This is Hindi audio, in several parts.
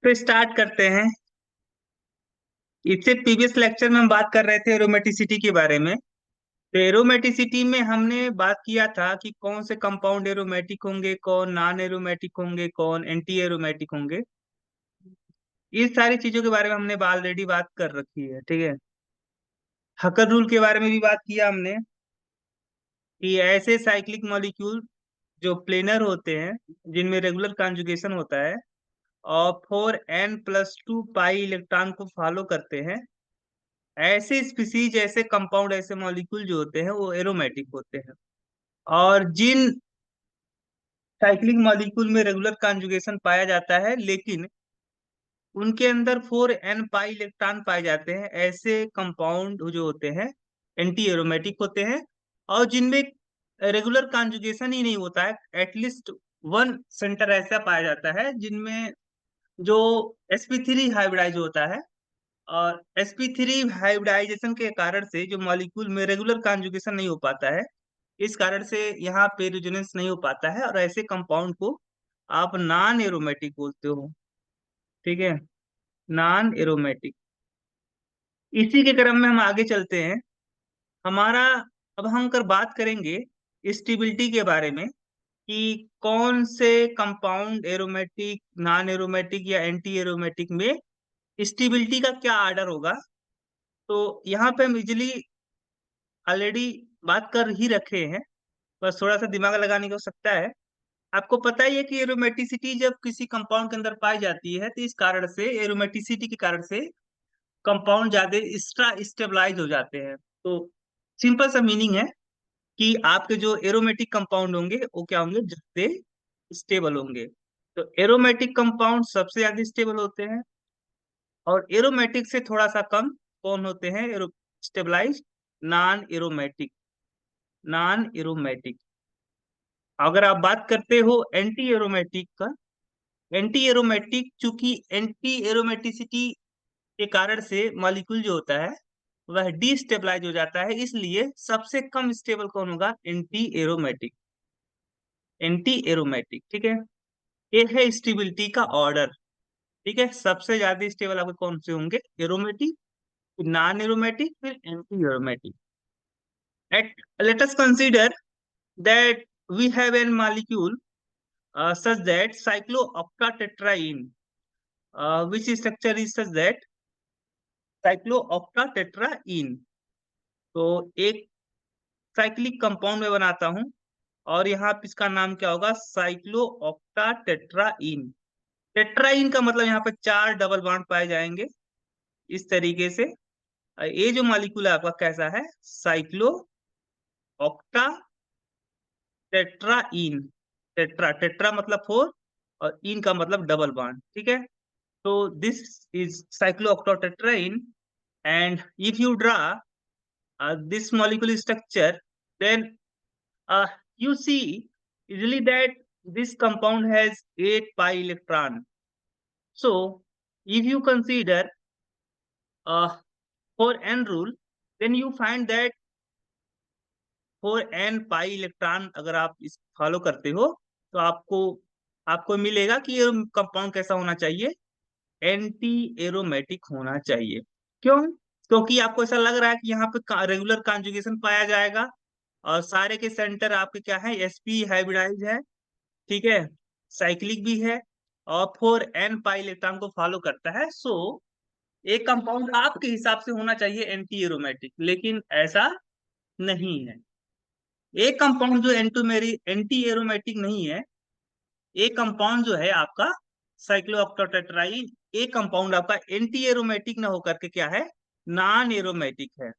तो स्टार्ट करते हैं। इससे प्रीवियस लेक्चर में हम बात कर रहे थे एरोमेटिसिटी के बारे में। तो एरोमेटिसिटी में हमने बात किया था कि कौन से कंपाउंड एरोमेटिक होंगे, कौन नॉन एरोमेटिक होंगे, कौन एंटी एरोमेटिक होंगे। इस सारी चीजों के बारे में हमने ऑलरेडी बात कर रखी है, ठीक है। हकर रूल के बारे में भी बात किया हमने कि ऐसे साइक्लिक मॉलिक्यूल जो प्लेनर होते हैं, जिनमें रेगुलर कॉन्जुगेशन होता है और 4n+2 पाई इलेक्ट्रॉन को फॉलो करते हैं, ऐसे स्पीसीज, ऐसे कंपाउंड, ऐसे मॉलिक्यूल जो होते हैं वो एरोमेटिक होते हैं। और जिन साइक्लिक मॉलिक्यूल में रेगुलर कॉन्जुगेशन पाया जाता है लेकिन उनके अंदर 4n पाई इलेक्ट्रॉन पाए जाते हैं, ऐसे कंपाउंड जो होते हैं एंटी एरोमेटिक होते हैं। और जिनमें रेगुलर कॉन्जुगेशन ही नहीं होता है, एटलीस्ट वन सेंटर ऐसा पाया जाता है जिनमें जो sp3 हाइब्रिडाइज होता है। और sp3 हाइब्रिडाइजेशन के कारण से जो मॉलिक्यूल में रेगुलर कॉन्जुगेशन नहीं हो पाता है, इस कारण से यहाँ पे रेजोनेंस नहीं हो पाता है और ऐसे कंपाउंड को आप नॉन एरोमेटिक बोलते हो, ठीक है। Non aromatic. इसी के क्रम में हम आगे चलते हैं। हमारा अब हम कर बात करेंगे स्टेबिलिटी के बारे में कि कौन से कंपाउंड एरोमेटिक, नॉन एरोमेटिक या एंटी एरोमेटिक में स्टेबिलिटी का क्या ऑर्डर होगा। तो यहाँ पे हम इजिली ऑलरेडी बात कर ही रखे हैं, बस थोड़ा सा दिमाग लगाने की आवश्यकता है। आपको पता ही है कि एरोमेटिसिटी जब किसी कंपाउंड के अंदर पाई जाती है तो इस कारण से, एरोमेटिसिटी के कारण से कंपाउंड ज्यादा एक्स्ट्रा स्टेबलाइज हो जाते हैं। तो सिंपल सा मीनिंग है कि आपके जो एरोमेटिक कंपाउंड होंगे वो क्या होंगे, ज्यादा स्टेबल होंगे। तो एरोमेटिक कंपाउंड सबसे ज्यादा स्टेबल होते हैं और एरोमेटिक से थोड़ा सा कम कौन होते हैं, aero stabilise, non aromatic. Non aromatic. अगर आप बात करते हो एंटी एरोमेटिक का, एंटी एरोमेटिक चूंकि एंटी एरोमेटिसिटी के कारण से मॉलिक्यूल जो होता है वह डिस्टेबलाइज हो जाता है, इसलिए सबसे कम स्टेबल कौन होगा, एंटी एरोमेटिक। एंटी एरोमेटिक, ठीक है। ये है स्टेबिलिटी का ऑर्डर, ठीक है। सबसे ज्यादा स्टेबल आपके कौन से होंगे, एरोमेटिक, फिर नॉन एरोमेटिक, फिर anti aromatic. Let us consider that we have a molecule such that cyclooctatetraene, which structure is such that cyclooctatetraene। तो एक साइक्लिक कंपाउंड में बनाता हूं और यहाँ पे इसका नाम क्या होगा, साइक्लोऑक्टाटेट्राईन। टेट्राईन का मतलब यहाँ पे 4 डबल बॉन्ड पाए जाएंगे इस तरीके से। ये जो मॉलिक्यूल है आपका कैसा है, साइक्लोऑक्टाटेट्राईन। टेट्रा, टेट्रा मतलब 4 और इन का मतलब डबल बॉन्ड, ठीक है। तो this is cyclooctatetraene. And if you draw this molecular structure, then you see easily that this compound has 8 pi electron. So if you consider uh, for n rule, then you find that for n pi electron अगर आप इस फॉलो करते हो तो आपको आपको मिलेगा कि ये कंपाउंड कैसा होना चाहिए, एंटी एरोमेटिक होना चाहिए। क्यों? क्योंकि आपको ऐसा लग रहा है कि यहाँ पे रेगुलर कॉन्जुगेशन पाया जाएगा और सारे के सेंटर आपके क्या है, sp हाइब्रिडाइज है, ठीक है, साइक्लिक भी है और 4n पाई इलेक्ट्रॉन को फॉलो करता है। सो एक कंपाउंड आपके हिसाब से होना चाहिए एंटी एरोमेटिक, लेकिन ऐसा नहीं है। एक कंपाउंड जो एंटी एरोमेटिक नहीं है, एक कंपाउंड जो है आपका साइक्लोऑक्टाटेट्राईन, एक कंपाउंड आपका एंटी एरोमेटिक ना होकर के क्या है, नॉन एरोमेटिक है।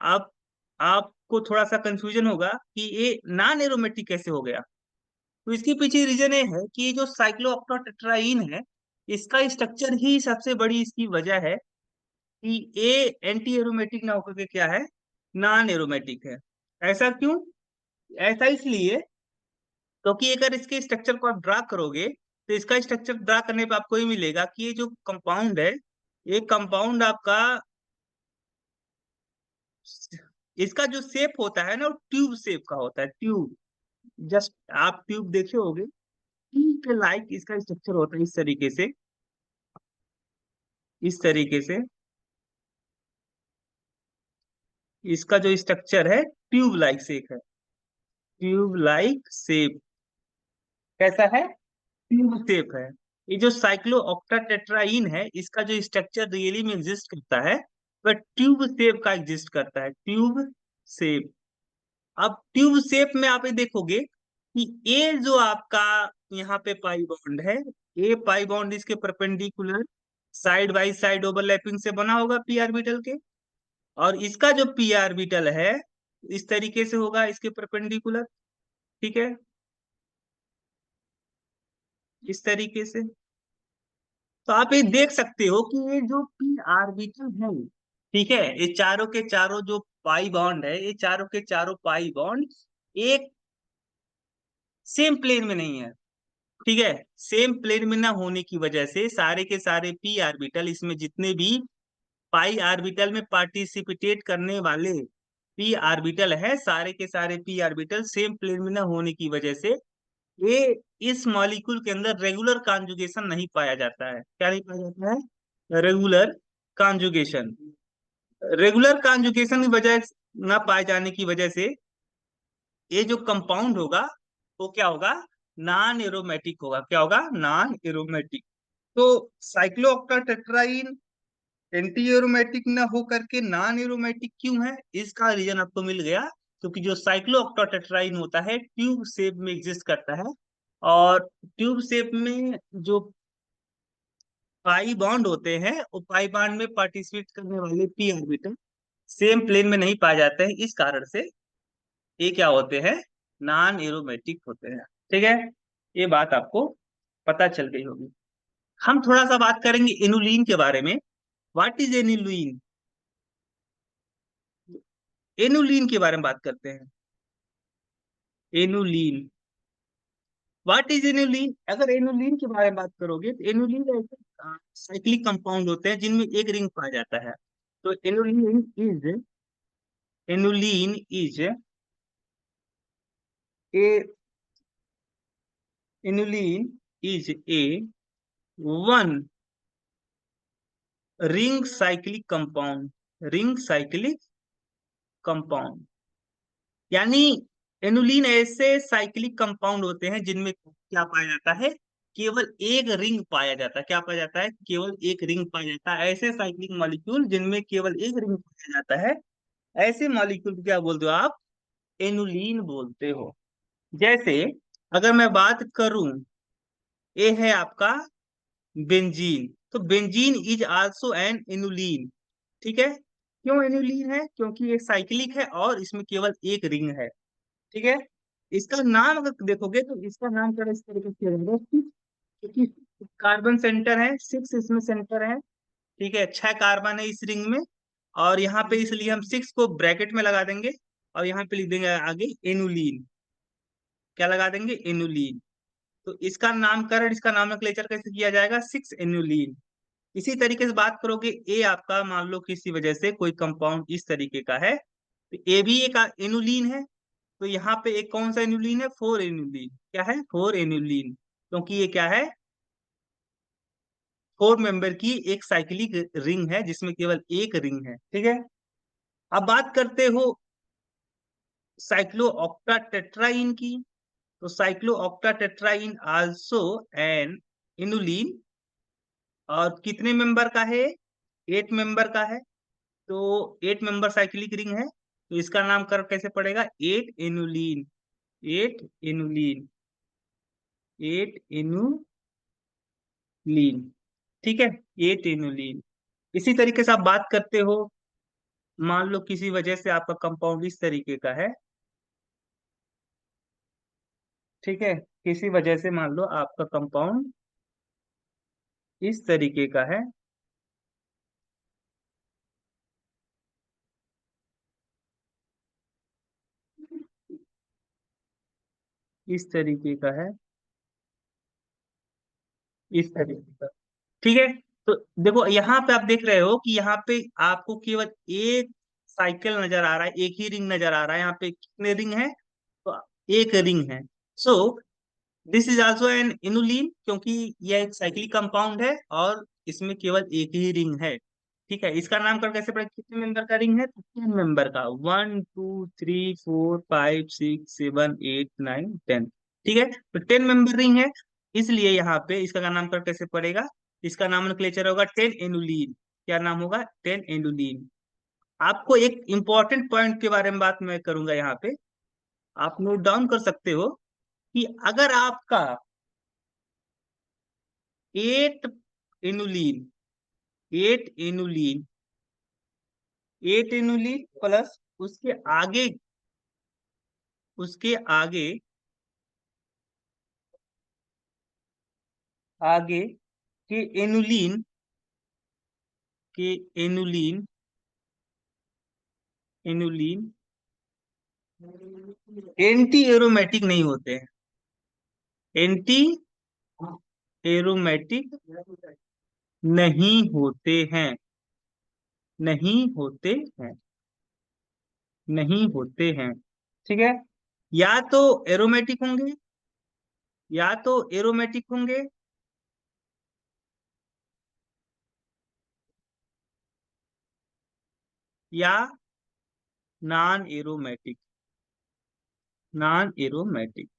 आप आपको थोड़ा सा कंफ्यूजन होगा कि ये नॉन एरोमेटिक कैसे हो गया। तो इसके पीछे रीजन ये है कि ये जो साइक्लोऑक्टाटेट्राईन है, इसका स्ट्रक्चर ही सबसे बड़ी इसकी वजह है कि ये एंटी एरोमेटिक ना होकर के क्या है, नॉन एरोमेटिक है। ऐसा क्यों? ऐसा इसलिए क्योंकि अगर इसके स्ट्रक्चर को आप ड्रा करोगे तो इसका स्ट्रक्चर ड्रा करने पे आपको ये मिलेगा कि ये जो कंपाउंड है, ये कंपाउंड आपका, इसका जो शेप होता है ना वो ट्यूब शेप का होता है, ट्यूब। जस्ट आप ट्यूब देखे होगे, ट्यूब के लाइक इसका स्ट्रक्चर होता है इस तरीके से। इस तरीके से इसका जो स्ट्रक्चर है ट्यूब लाइक शेप है, ट्यूब लाइक शेप। कैसा है? ट्यूब शेप है। ये जो साइक्लोऑक्टाटेट्राईन है इसका जो स्ट्रक्चर रियली में एग्जिस्ट करता है वह ट्यूब शेप का एग्जिस्ट करता है, ट्यूब शेप। अब ट्यूब शेप में आप ये देखोगे कि ए जो आपका यहाँ पे पाई बॉन्ड है, ए पाई बॉन्ड इसके perpendicular side by side overlapping से बना होगा पी ऑर्बिटल के, और इसका जो पी ऑर्बिटल है इस तरीके से होगा इसके परपेंडिकुलर। ठीक है, इस तरीके से। तो आप ये देख सकते हो कि ये जो पी ऑर्बिटल है, ठीक है, ये चारों के चारों जो पाई बॉन्ड है, ये चारों के चारों पाई बॉन्ड एक सेम प्लेन में नहीं है। ठीक है, सेम प्लेन में ना होने की वजह से सारे के सारे पी ऑर्बिटल, इसमें जितने भी पाई ऑर्बिटल में पार्टिसिपेट करने वाले पी ऑर्बिटल है, सारे के सारे पी ऑर्बिटल सेम प्लेन में ना होने की वजह से ये इस मॉलिक्यूल के अंदर रेगुलर कॉन्जुगेशन नहीं पाया जाता है। क्या नहीं पाया जाता है? Regular conjugation. रेगुलर कॉन्जुगेशन की वजह ना पाए जाने की वजह से ये जो कंपाउंड होगा वो क्या होगा? नॉन एरोमेटिक होगा। क्या होगा? Non aromatic. तो साइक्लोऑक्टाटेट्राईन एंटी एरोमेटिक ना हो करके नॉन एरोमेटिक क्यों है? इसका रीजन आपको मिल गया, क्योंकि जो साइक्लोऑक्टाटेट्राईन होता है ट्यूब शेप में एग्जिस्ट करता है, और ट्यूब शेप में जो पाई बॉन्ड होते हैं वो पाई बॉन्ड में पार्टिसिपेट करने वाले पी ऑर्बिटल सेम प्लेन में नहीं पाए जाते हैं, इस कारण से ये क्या होते हैं? नॉन एरोमेटिक होते हैं। ठीक है, ये बात आपको पता चल गई होगी। हम थोड़ा सा बात करेंगे इनुलिन के बारे में। What is annulene? एनुलिन के बारे में बात करते हैं। Annulene, what is annulene? अगर एनुलिन के बारे में बात करोगे तो एनुलिन ऐसे साइक्लिक कंपाउंड होते हैं जिनमें एक रिंग पाया जाता है। तो annulene is a annulene is a one ring cyclic compound, ring cyclic compound. यानी एनुलिन ऐसे साइक्लिक कंपाउंड होते हैं जिनमें क्या पाया जाता है? केवल एक रिंग पाया जाता है। क्या पाया जाता है? केवल एक रिंग पाया जाता है। ऐसे साइक्लिक मॉलिक्यूल जिनमें केवल एक रिंग पाया जाता है, ऐसे मॉलिक्यूल को क्या बोलते हो आप? एनुलिन बोलते हो। जैसे अगर मैं बात करूं, ये है आपका बेंजीन, तो बेंजीन इज आल्सो एन एनुलीन। ठीक है, क्यों एनुलीन है? क्योंकि ये साइक्लिक है और इसमें केवल एक रिंग है। ठीक है, इसका नाम अगर देखोगे तो इसका नाम थोड़ा इस तरीके से रहेगा, क्योंकि कार्बन सेंटर है, 6 इसमें सेंटर है। ठीक है, 6 कार्बन है इस रिंग में, और यहाँ पे इसलिए हम 6 को ब्रैकेट में लगा देंगे और यहाँ पे लिख देंगे आगे एनुलीन। क्या लगा देंगे? एनुलीन। तो इसका नामकरण, इसका नामकलेचर कैसे किया जाएगा? 6 एनुलीन। इसी तरीके से बात करोगे, ए आपका मान लो किसी वजह से कोई कंपाउंड इस तरीके का है, तो ए भी एक एनुलीन है। तो यहाँ पे एक कौन सा एनुलीन है? 4 एनुलीन। क्या है? 4 एनुलीन, क्योंकि ये क्या है? 4 मेंबर की एक साइक्लिक रिंग है जिसमें केवल एक रिंग है। ठीक है, अब बात करते हो साइक्लोऑक्टाटेट्राईन की। तो साइक्लोऑक्टाटेट्राईन आल्सो एन इनुलिन, और कितने मेंबर का है? 8 मेंबर का है। तो 8 मेंबर साइक्लिक रिंग है, तो इसका नामकरण कैसे पड़ेगा? 8 एनुलीन। 8 एनुलीन, 8 एनुलीन। ठीक है, 8 एनुलीन। इसी तरीके से आप बात करते हो, मान लो किसी वजह से आपका कंपाउंड इस तरीके का है। ठीक है, किसी वजह से मान लो आपका कंपाउंड इस तरीके का है, इस तरीके का है, इस तरीके का। ठीक है, तो देखो यहाँ पे आप देख रहे हो कि यहाँ पे आपको केवल एक साइकिल नजर आ रहा है, एक ही रिंग नजर आ रहा है। यहाँ पे कितने रिंग है? तो एक रिंग है। So this is also an inulin, क्योंकि यह एक साइक्लिक कंपाउंड है और इसमें केवल एक ही रिंग है। ठीक है, इसका नामकरण कैसे पड़ेगा, कितने मेंबर का रिंग है, तो 10 मेंबर का, 1 2 3 4 5 6 7 8 9 10। ठीक है, तो 10 मेंबर रिंग है, इसलिए यहाँ पे इसका नामकरण कैसे पड़ेगा, इसका नॉमेनक्लेचर होगा 10 एनुलीन। क्या नाम होगा, 10 एनुलीन। आपको एक इंपॉर्टेंट पॉइंट के बारे में बात मैं करूंगा यहाँ पे, आप नोट डाउन कर सकते हो कि अगर आपका 8 एनुलीन, 8 एनुलीन, 8 एनुलीन प्लस उसके आगे, उसके आगे, आगे के एनुलीन, के एनुलीन, एनुलीन एंटी एरोमेटिक नहीं होते हैं, एंटी एरोमेटिक नहीं होते हैं, नहीं होते हैं, नहीं होते हैं। ठीक है, या तो एरोमेटिक होंगे, या तो एरोमेटिक होंगे, या नॉन एरोमेटिक, नॉन एरोमेटिक।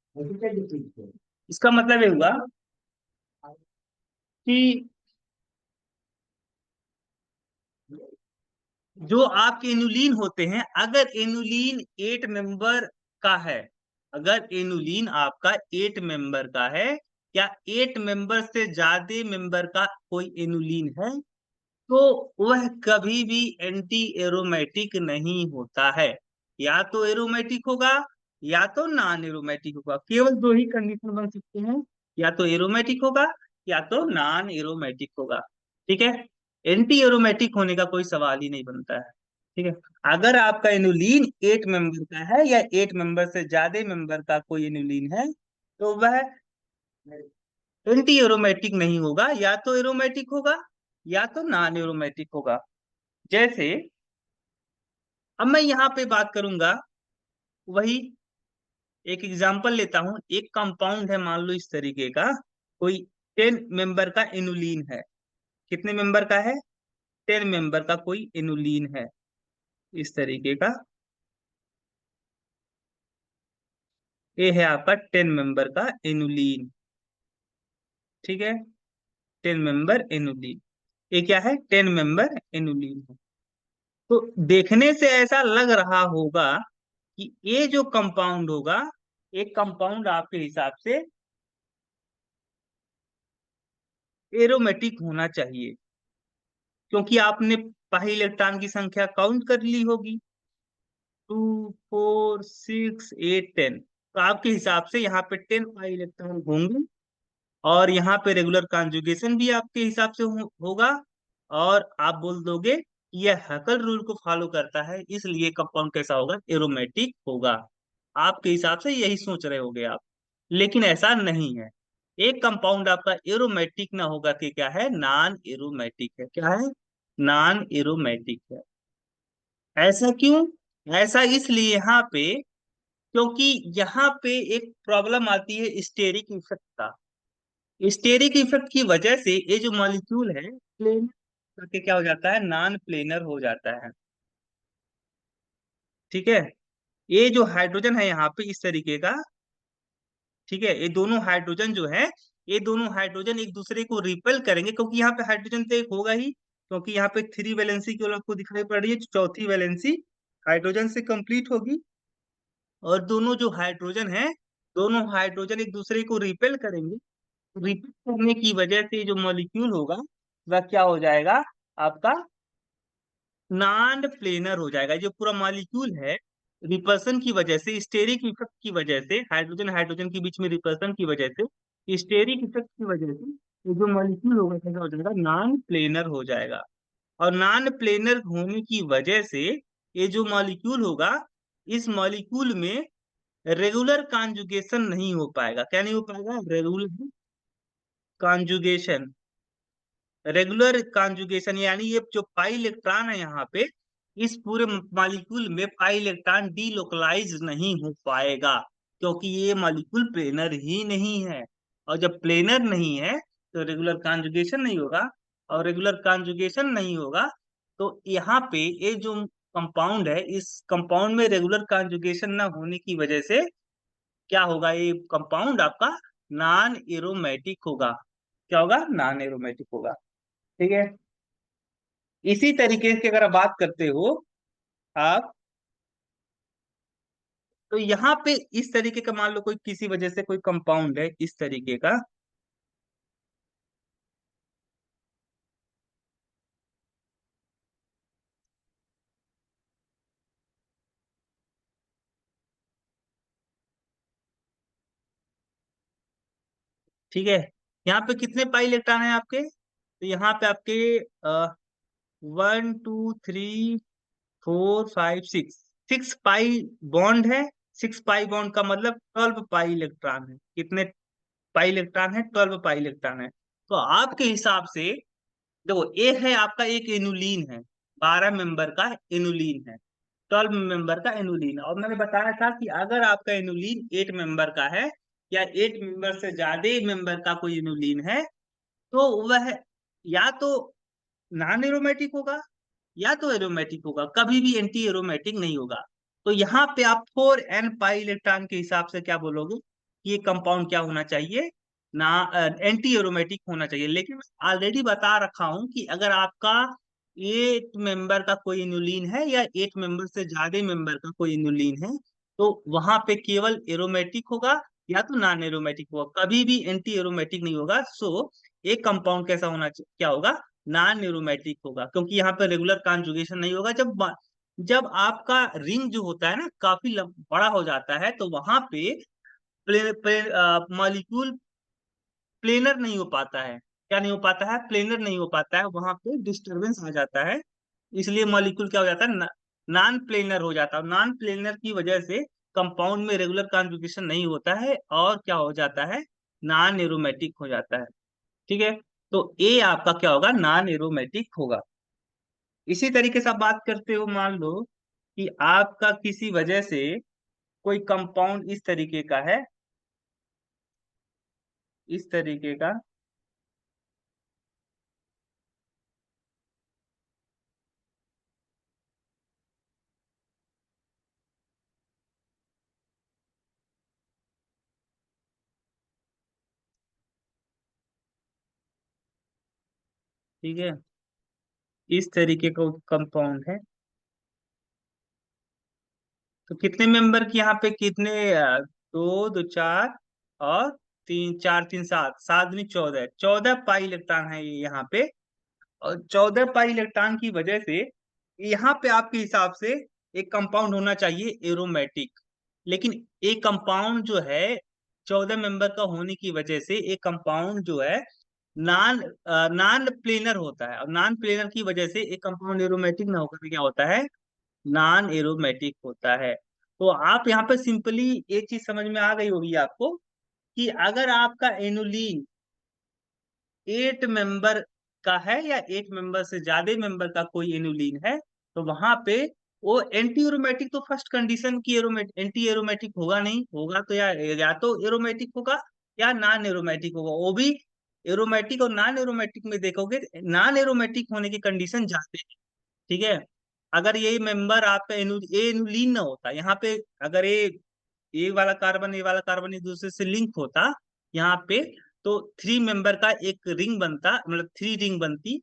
इसका मतलब ये हुआ कि जो आपके एनुलीन होते हैं, अगर एनुलीन 8 मेंबर का है, अगर एनुलीन आपका 8 मेंबर का है, या 8 मेंबर से ज्यादा मेंबर का कोई एनुलीन है, तो वह कभी भी एंटी एरोमेटिक नहीं होता है। या तो एरोमेटिक होगा, या तो नॉन एरोमेटिक होगा, केवल दो ही कंडीशन बन सकते हैं, या तो एरोमेटिक होगा, या तो नॉन एरोमेटिक होगा। ठीक है, एंटी एरोमेटिक होने का कोई सवाल ही नहीं बनता है। ठीक है, अगर आपका एनुलीन 8 मेंबर का है, या 8 मेंबर से ज्यादा मेंबर का कोई एनुलीन है, तो वह एंटी एरोमेटिक नहीं होगा, या तो एरोमेटिक होगा, या तो नॉन एरोमेटिक होगा। जैसे अब मैं यहाँ पे बात करूंगा, वही एक एग्जांपल लेता हूं, एक कंपाउंड है मान लो इस तरीके का, कोई 10 मेंबर का इनुलीन है, कितने मेंबर का है, 10 मेंबर का कोई इनुलीन है, इस तरीके का, ये है आपका 10 मेंबर का इनुलीन। ठीक है, 10 मेंबर इनुलीन, ये क्या है, 10 मेंबर इनुलीन है। तो देखने से ऐसा लग रहा होगा कि ये जो कंपाउंड होगा, एक कंपाउंड आपके हिसाब से एरोमेटिक होना चाहिए, क्योंकि आपने पाई इलेक्ट्रॉन की संख्या काउंट कर ली होगी, 2 4 6 8 10, तो आपके हिसाब से यहाँ पे 10 पाई इलेक्ट्रॉन होंगे, और यहाँ पे रेगुलर कॉन्जुगेशन भी आपके हिसाब से होगा, और आप बोल दोगे कि यह हैकल रूल को फॉलो करता है, इसलिए कंपाउंड कैसा होगा, एरोमेटिक होगा। आपके हिसाब से यही सोच रहे होगे आप, लेकिन ऐसा नहीं है। एक कंपाउंड आपका एरोमेटिक ना होगा कि क्या है, नॉन एरोमेटिक है, क्या है, नॉन एरोमेटिक है। ऐसा क्यों, ऐसा इसलिए यहाँ पे, क्योंकि यहाँ पे एक प्रॉब्लम आती है स्टेरिक इफेक्ट का। स्टेरिक इफेक्ट की वजह से ये जो मॉलिक्यूल है, प्लेनर करके क्या हो जाता है, नॉन प्लेनर हो जाता है। ठीक है, ये जो हाइड्रोजन है यहाँ पे इस तरीके का, ठीक है, ये दोनों हाइड्रोजन जो है, ये दोनों हाइड्रोजन एक दूसरे को रिपेल करेंगे, क्योंकि यहाँ पे हाइड्रोजन तो एक होगा ही, क्योंकि यहाँ पे 3 वैलेंसी की आपको दिखाई पड़ रही है, चौथी वैलेंसी हाइड्रोजन से कंप्लीट होगी, और दोनों जो हाइड्रोजन है, दोनों हाइड्रोजन एक दूसरे को रिपेल करेंगे। रिपेल करने की वजह से जो मॉलिक्यूल होगा, वह क्या हो जाएगा, आपका नॉन प्लेनर हो जाएगा। जो पूरा मॉलिक्यूल है, रिपल्सन की वजह से, स्टेरिक इफेक्ट की वजह से, हाइड्रोजन हाइड्रोजन के बीच में रिपल्सन की वजह से, स्टेरिक इफेक्ट की वजह से, ये जो मॉलिक्यूल होगा कैसा हो जाएगा, नॉन प्लेनर हो जाएगा। और नॉन प्लेनर होने की वजह से ये जो मॉलिक्यूल होगा, इस मॉलिक्यूल में रेगुलर कॉन्जुगेशन नहीं हो पाएगा। क्या नहीं हो पाएगा, रेगुलर कॉन्जुगेशन। रेगुलर कॉन्जुगेशन यानी ये जो पाई इलेक्ट्रॉन है यहाँ पे, इस पूरे मॉलिक्यूल में पाई इलेक्ट्रॉन डीलोकलाइज नहीं हो पाएगा, क्योंकि ये मॉलिक्यूल प्लेनर ही नहीं है। और जब प्लेनर नहीं है, तो रेगुलर कॉन्जुगेशन नहीं होगा, और रेगुलर कॉन्जुगेशन नहीं होगा, तो यहाँ पे ये जो कंपाउंड है, इस कंपाउंड में रेगुलर कॉन्जुगेशन ना होने की वजह से क्या होगा, ये कंपाउंड आपका नॉन एरोमेटिक होगा। क्या होगा? नॉन एरोमेटिक होगा। ठीक है। इसी तरीके से अगर आप बात करते हो आप, तो यहाँ पे इस तरीके का मान लो कोई किसी वजह से कोई कंपाउंड है इस तरीके का, ठीक है। यहाँ पे कितने पाई इलेक्ट्रॉन है आपके? तो यहाँ पे आपके 1 2 3 4 5 6, 6 पाई बॉन्ड है। 6 पाई बॉन्ड का मतलब 12 पाई इलेक्ट्रॉन है। कितने पाई इलेक्ट्रॉन है? 12 पाई इलेक्ट्रॉन है। तो आपके हिसाब से देखो, ए है आपका एक एनुलीन है, 12 मेंबर का एनुलीन है, 12 मेंबर का एनुलीन है। और मैंने बताया था कि अगर आपका एनुलीन 8 मेंबर का है या 8 मेंबर से ज्यादा मेंबर का कोई एनुलीन है, तो वह या तो नॉन एरोमेटिक होगा या तो एरोमेटिक होगा, कभी भी एंटी एरोमेटिक नहीं होगा। तो यहाँ पे आप 4n पाई इलेक्ट्रॉन के हिसाब से क्या बोलोगे कि ये कंपाउंड क्या होना चाहिए? ना एंटी एरोमेटिक होना चाहिए। लेकिन ऑलरेडी बता रखा हूं कि अगर आपका 8 मेंबर का कोई इनुलिन है या 8 मेंबर से ज्यादा मेंबर का कोई इनुलिन है, तो वहां पे केवल एरोमेटिक होगा या तो नॉन एरोमेटिक होगा, कभी भी एंटी एरोमेटिक नहीं होगा। सो एक कंपाउंड कैसा होना क्या होगा? नॉन एरोमेटिक होगा, क्योंकि यहाँ पे रेगुलर कॉन्जुगेशन नहीं होगा। जब आपका रिंग जो होता है ना काफी बड़ा हो जाता है, तो वहां पे मॉलिक्यूल प्लेनर नहीं हो पाता है। क्या नहीं हो पाता है? प्लेनर नहीं हो पाता है, वहां पे डिस्टरबेंस आ जाता है। इसलिए मॉलिक्यूल क्या हो जाता है? नॉन प्लेनर हो जाता है। नॉन प्लेनर की वजह से कंपाउंड में रेगुलर कॉन्जुगेशन नहीं होता है और क्या हो जाता है? नॉन एरोमेटिक हो जाता है। ठीक है। तो ए आपका क्या होगा? नॉन एरोमेटिक होगा। इसी तरीके से आप बात करते हो, मान लो कि आपका किसी वजह से कोई कंपाउंड इस तरीके का है, इस तरीके का, ठीक है, इस तरीके का कंपाउंड है। तो कितने मेंबर की यहाँ पे कितने 2 2 4 और 3 4 3 7, 7 दूनी 14, 14 पाई इलेक्ट्रॉन है ये यहाँ पे। और 14 पाई इलेक्ट्रॉन की वजह से यहाँ पे आपके हिसाब से एक कंपाउंड होना चाहिए एरोमेटिक। लेकिन एक कंपाउंड जो है 14 मेंबर का होने की वजह से एक कंपाउंड जो है नॉन नॉन प्लेनर होता है, और नॉन प्लेनर की वजह से एक कंपाउंड एरोमेटिक ना होकर के क्या होता है? नॉन एरोमेटिक होता है। तो आप यहाँ पे सिंपली एक चीज समझ में आ गई होगी आपको कि अगर आपका एनुलीन 8 मेंबर का है या 8 मेंबर से ज्यादा मेंबर का कोई एनुलीन है, तो वहां पे वो एंटी एरोमेटिक तो फर्स्ट कंडीशन की एंटी एरोमेटिक होगा नहीं, होगा तो या तो एरोमेटिक होगा या नॉन एरोमेटिक होगा। वो भी एरोमेटिक और नॉन एरोमेटिक में देखोगे, नॉन एरोमेटिक होने की कंडीशन जाते हैं। ठीक है। अगर ये मेंबर आपका एनुलीन ना होता यहाँ पे, अगर ये वाला कार्बन एक दूसरे से लिंक होता यहाँ पे, तो 3 मेंबर का एक रिंग बनता, मतलब 3 रिंग बनती,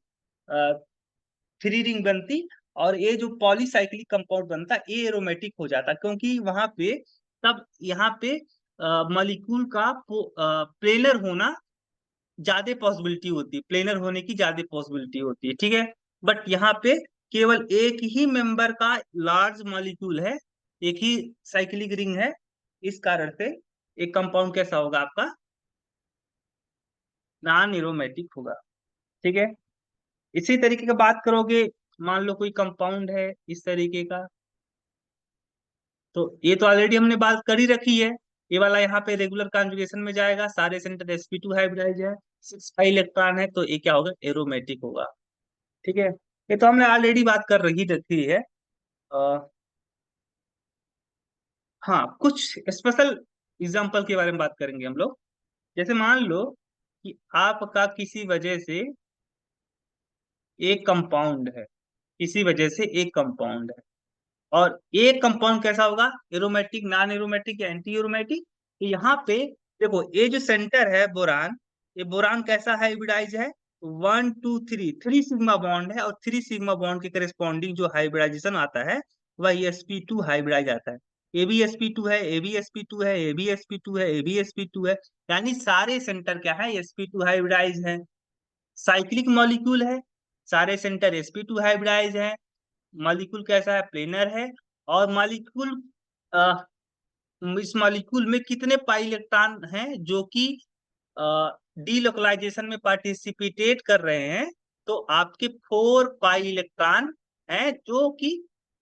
3 रिंग बनती। और ये जो पॉलीसाइक्लिक कंपाउंड बनता, ये एरोमेटिक हो जाता, क्योंकि वहां पे तब यहाँ पे मॉलिक्यूल का प्लेनर होना ज्यादा पॉसिबिलिटी होती है, प्लेनर होने की ज्यादा पॉसिबिलिटी होती है। ठीक है। बट यहाँ पे केवल एक ही मेंबर का लार्ज मॉलिक्यूल है, एक ही साइक्लिक रिंग है, इस कारण से एक कंपाउंड कैसा होगा आपका? नॉन एरोमेटिक होगा। ठीक है। इसी तरीके का बात करोगे, मान लो कोई कंपाउंड है इस तरीके का, तो ये तो ऑलरेडी हमने बात कर ही रखी है। ये वाला यहाँ पे रेगुलर कॉन्जुगेशन में जाएगा, सारे सेंटर sp2 हाइब्रिडाइज है, 6 पाई इलेक्ट्रॉन है, तो ये क्या होगा? एरोमेटिक होगा। ठीक है। ये तो हमने ऑलरेडी बात कर रही रखी है। अ, हाँ, कुछ स्पेशल एग्जांपल के बारे में बात करेंगे हम लोग। जैसे मान लो कि आपका किसी वजह से एक कंपाउंड है, इसी वजह से एक कंपाउंड है। और एक कंपाउंड कैसा होगा, एरोमेटिक, नॉन एरोमेटिक या एंटी एरोमेटिक। तो यहाँ पे देखो, ये जो सेंटर है बोरान, ये बोरान कैसा हाइब्रिडाइज है, 1 2 3, 3 सिग्मा बॉन्ड है, और 3 सिग्मा बॉन्ड के करस्पॉन्डिंग जो हाइब्रिडाइजेशन आता है वह sp2 हाइब्रिडाइज आता है। A B S P two है, A B S P two है, A B S P two है, A B S P two है, यानी सारे सेंटर क्या है, sp2 हाइब्रिडाइज है। साइक्लिक मॉलिक्यूल है, सारे सेंटर sp2 हाइब्रिडाइज है। मॉलिक्यूल कैसा है, प्लेनर है। और मॉलिक्यूल, इस मॉलिक्यूल में कितने पाई इलेक्ट्रॉन हैं जो कि डीलोकलाइजेशन में पार्टिसिपेट कर रहे हैं, तो आपके 4 पाई इलेक्ट्रॉन हैं जो कि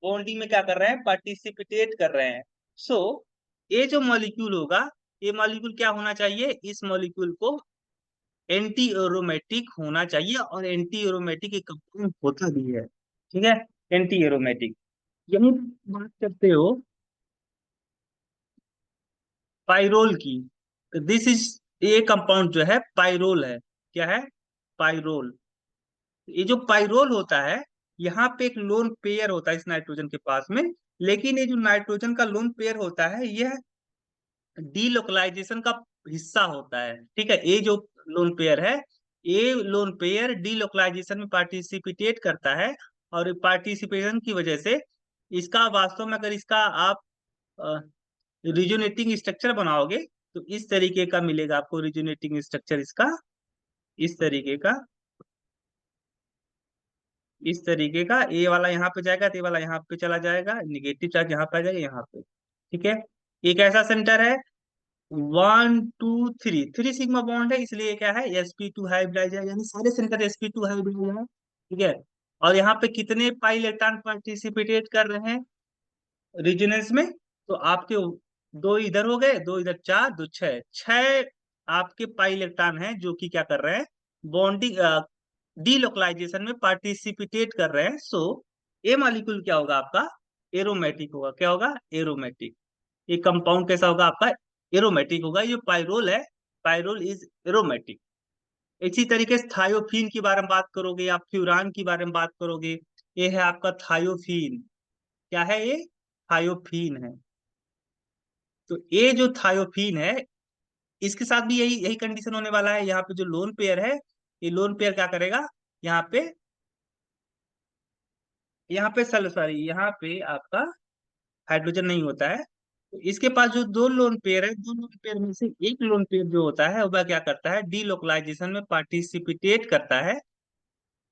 बॉन्डिंग में क्या कर रहे हैं, पार्टिसिपेट कर रहे हैं। सो ये जो मॉलिक्यूल होगा, ये मॉलिक्यूल क्या होना चाहिए, इस मॉलिक्यूल को एंटी एरोमेटिक होना चाहिए, और एंटी एरोमेटिक एक कंपाउंड होता भी है, ठीक है, एंटी एरोमेटिक। यही बात करते हो पाइरोल की, दिस इज, ये कंपाउंड जो है पाइरोल है। क्या है, पाइरोल। ये जो पाइरोल होता है, यहाँ पे एक लोन पेयर होता है इस नाइट्रोजन के पास में, लेकिन ये जो नाइट्रोजन का लोन पेयर होता है, यह डीलोकलाइजेशन का हिस्सा होता है, ठीक है। ये जो लोन पेयर है, ये लोन पेयर डीलोकलाइजेशन में पार्टिसिपेट करता है, और पार्टिसिपेशन की वजह से इसका वास्तव में, अगर इसका आप रिजोनेटिंग स्ट्रक्चर बनाओगे, तो इस तरीके का मिलेगा आपको रिजोनेटिंग स्ट्रक्चर इसका, इस तरीके का, इस तरीके का। ए वाला यहाँ पे जाएगा, तो ए वाला यहाँ पे चला जाएगा, निगेटिव चार्ज यहाँ पे आ जाएगा, यहाँ पे, ठीक है। एक ऐसा सेंटर है, 1 2 3, 3 सिग्मा बॉन्ड है, इसलिए क्या है, sp2 हाइब्रिडाइज है, यानी सारे सेंटर sp2 हाइब्रिडाइज है, ठीक है। और यहाँ पे कितने पाई इलेक्ट्रॉन पार्टिसिपेट कर रहे हैं रिजोनेंस में, तो आपके दो इधर हो गए, दो इधर, चार, दो छह, छह आपके पाई इलेक्ट्रॉन हैं जो कि क्या कर रहे हैं, बॉन्डिंग, डीलोकलाइजेशन में पार्टिसिपेट कर रहे हैं। सो ए मॉलिक्यूल क्या होगा आपका, एरोमेटिक होगा। क्या होगा, एरोमेटिक। ये कंपाउंड कैसा होगा आपका, एरोमेटिक होगा। ये पाइरोल है, पाइरोल इज एरोमेटिक। इसी तरीके से थायोफीन के बारे में बात करोगे, आप फ्यूरान के बारे में बात करोगे, ये है आपका थायोफीन। क्या है ये, थायोफीन है। तो ये जो थायोफीन है, इसके साथ भी यही यही कंडीशन होने वाला है। यहाँ पे जो लोन पेयर है, ये लोन पेयर क्या करेगा, यहाँ पे, यहाँ पे सॉरी, यहाँ पे आपका हाइड्रोजन नहीं होता है। तो इसके पास जो दो लोन पेयर है, दो लोन पेयर में से एक लोन पेयर जो होता है वह क्या करता है, डीलोकलाइजेशन में पार्टिसिपेट करता है।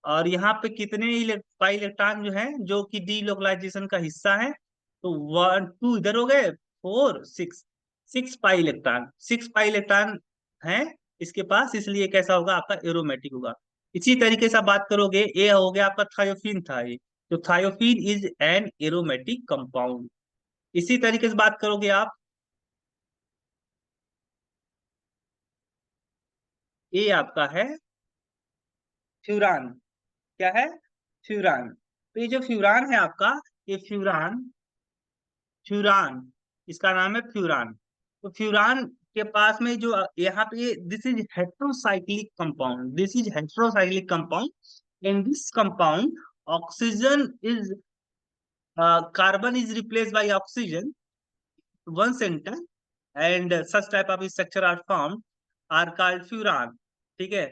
और यहाँ पे कितने पाई इलेक्ट्रॉन जो है जो कि डीलोकलाइजेशन का हिस्सा है, तो 1 2 इधर हो गए, 4 6, 6 पाई इलेक्ट्रॉन, 6 पाई इलेक्ट्रॉन है इसके पास, इसलिए कैसा होगा आपका, एरोमेटिक होगा। इसी तरीके से आप बात करोगे, ये हो गया आपका थायोफीन था ये, तो thiophene is an aromatic compound. इसी तरीके से बात करोगे आप, ये आपका है फ्यूरान। क्या है, फ्यूरान। तो ये जो फ्यूरान है आपका, ये फ्यूरान, फ्यूरान, इसका नाम है फ्यूरान। तो फ्यूरान के पास में जो यहाँ पे, this is heterocyclic compound, this is heterocyclic compound. In this compound oxygen is, carbon is replace by oxygen, one centre, and such type of structure are form, are called furan, ठीक है।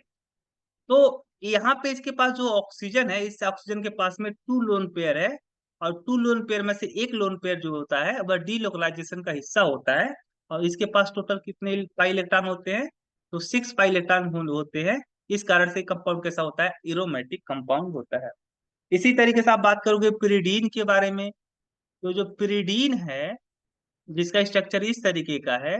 तो यहाँ पे इसके पास जो ऑक्सीजन है, इस ऑक्सीजन के पास में 2 लोन पेयर है, और 2 लोन पेयर में से एक लोन पेयर जो होता है वह डीलोकलाइजेशन का हिस्सा होता है। और इसके पास टोटल कितने पाई इलेक्ट्रॉन होते हैं, तो 6 पाई इलेक्ट्रॉन होते हैं। इस कारण से कंपाउंड कैसा होता है, एरोमेटिक कंपाउंड होता है। इसी तरीके से आप बात करोगे पिरिडीन के बारे में, तो जो पिरिडीन है, जिसका स्ट्रक्चर इस तरीके का है,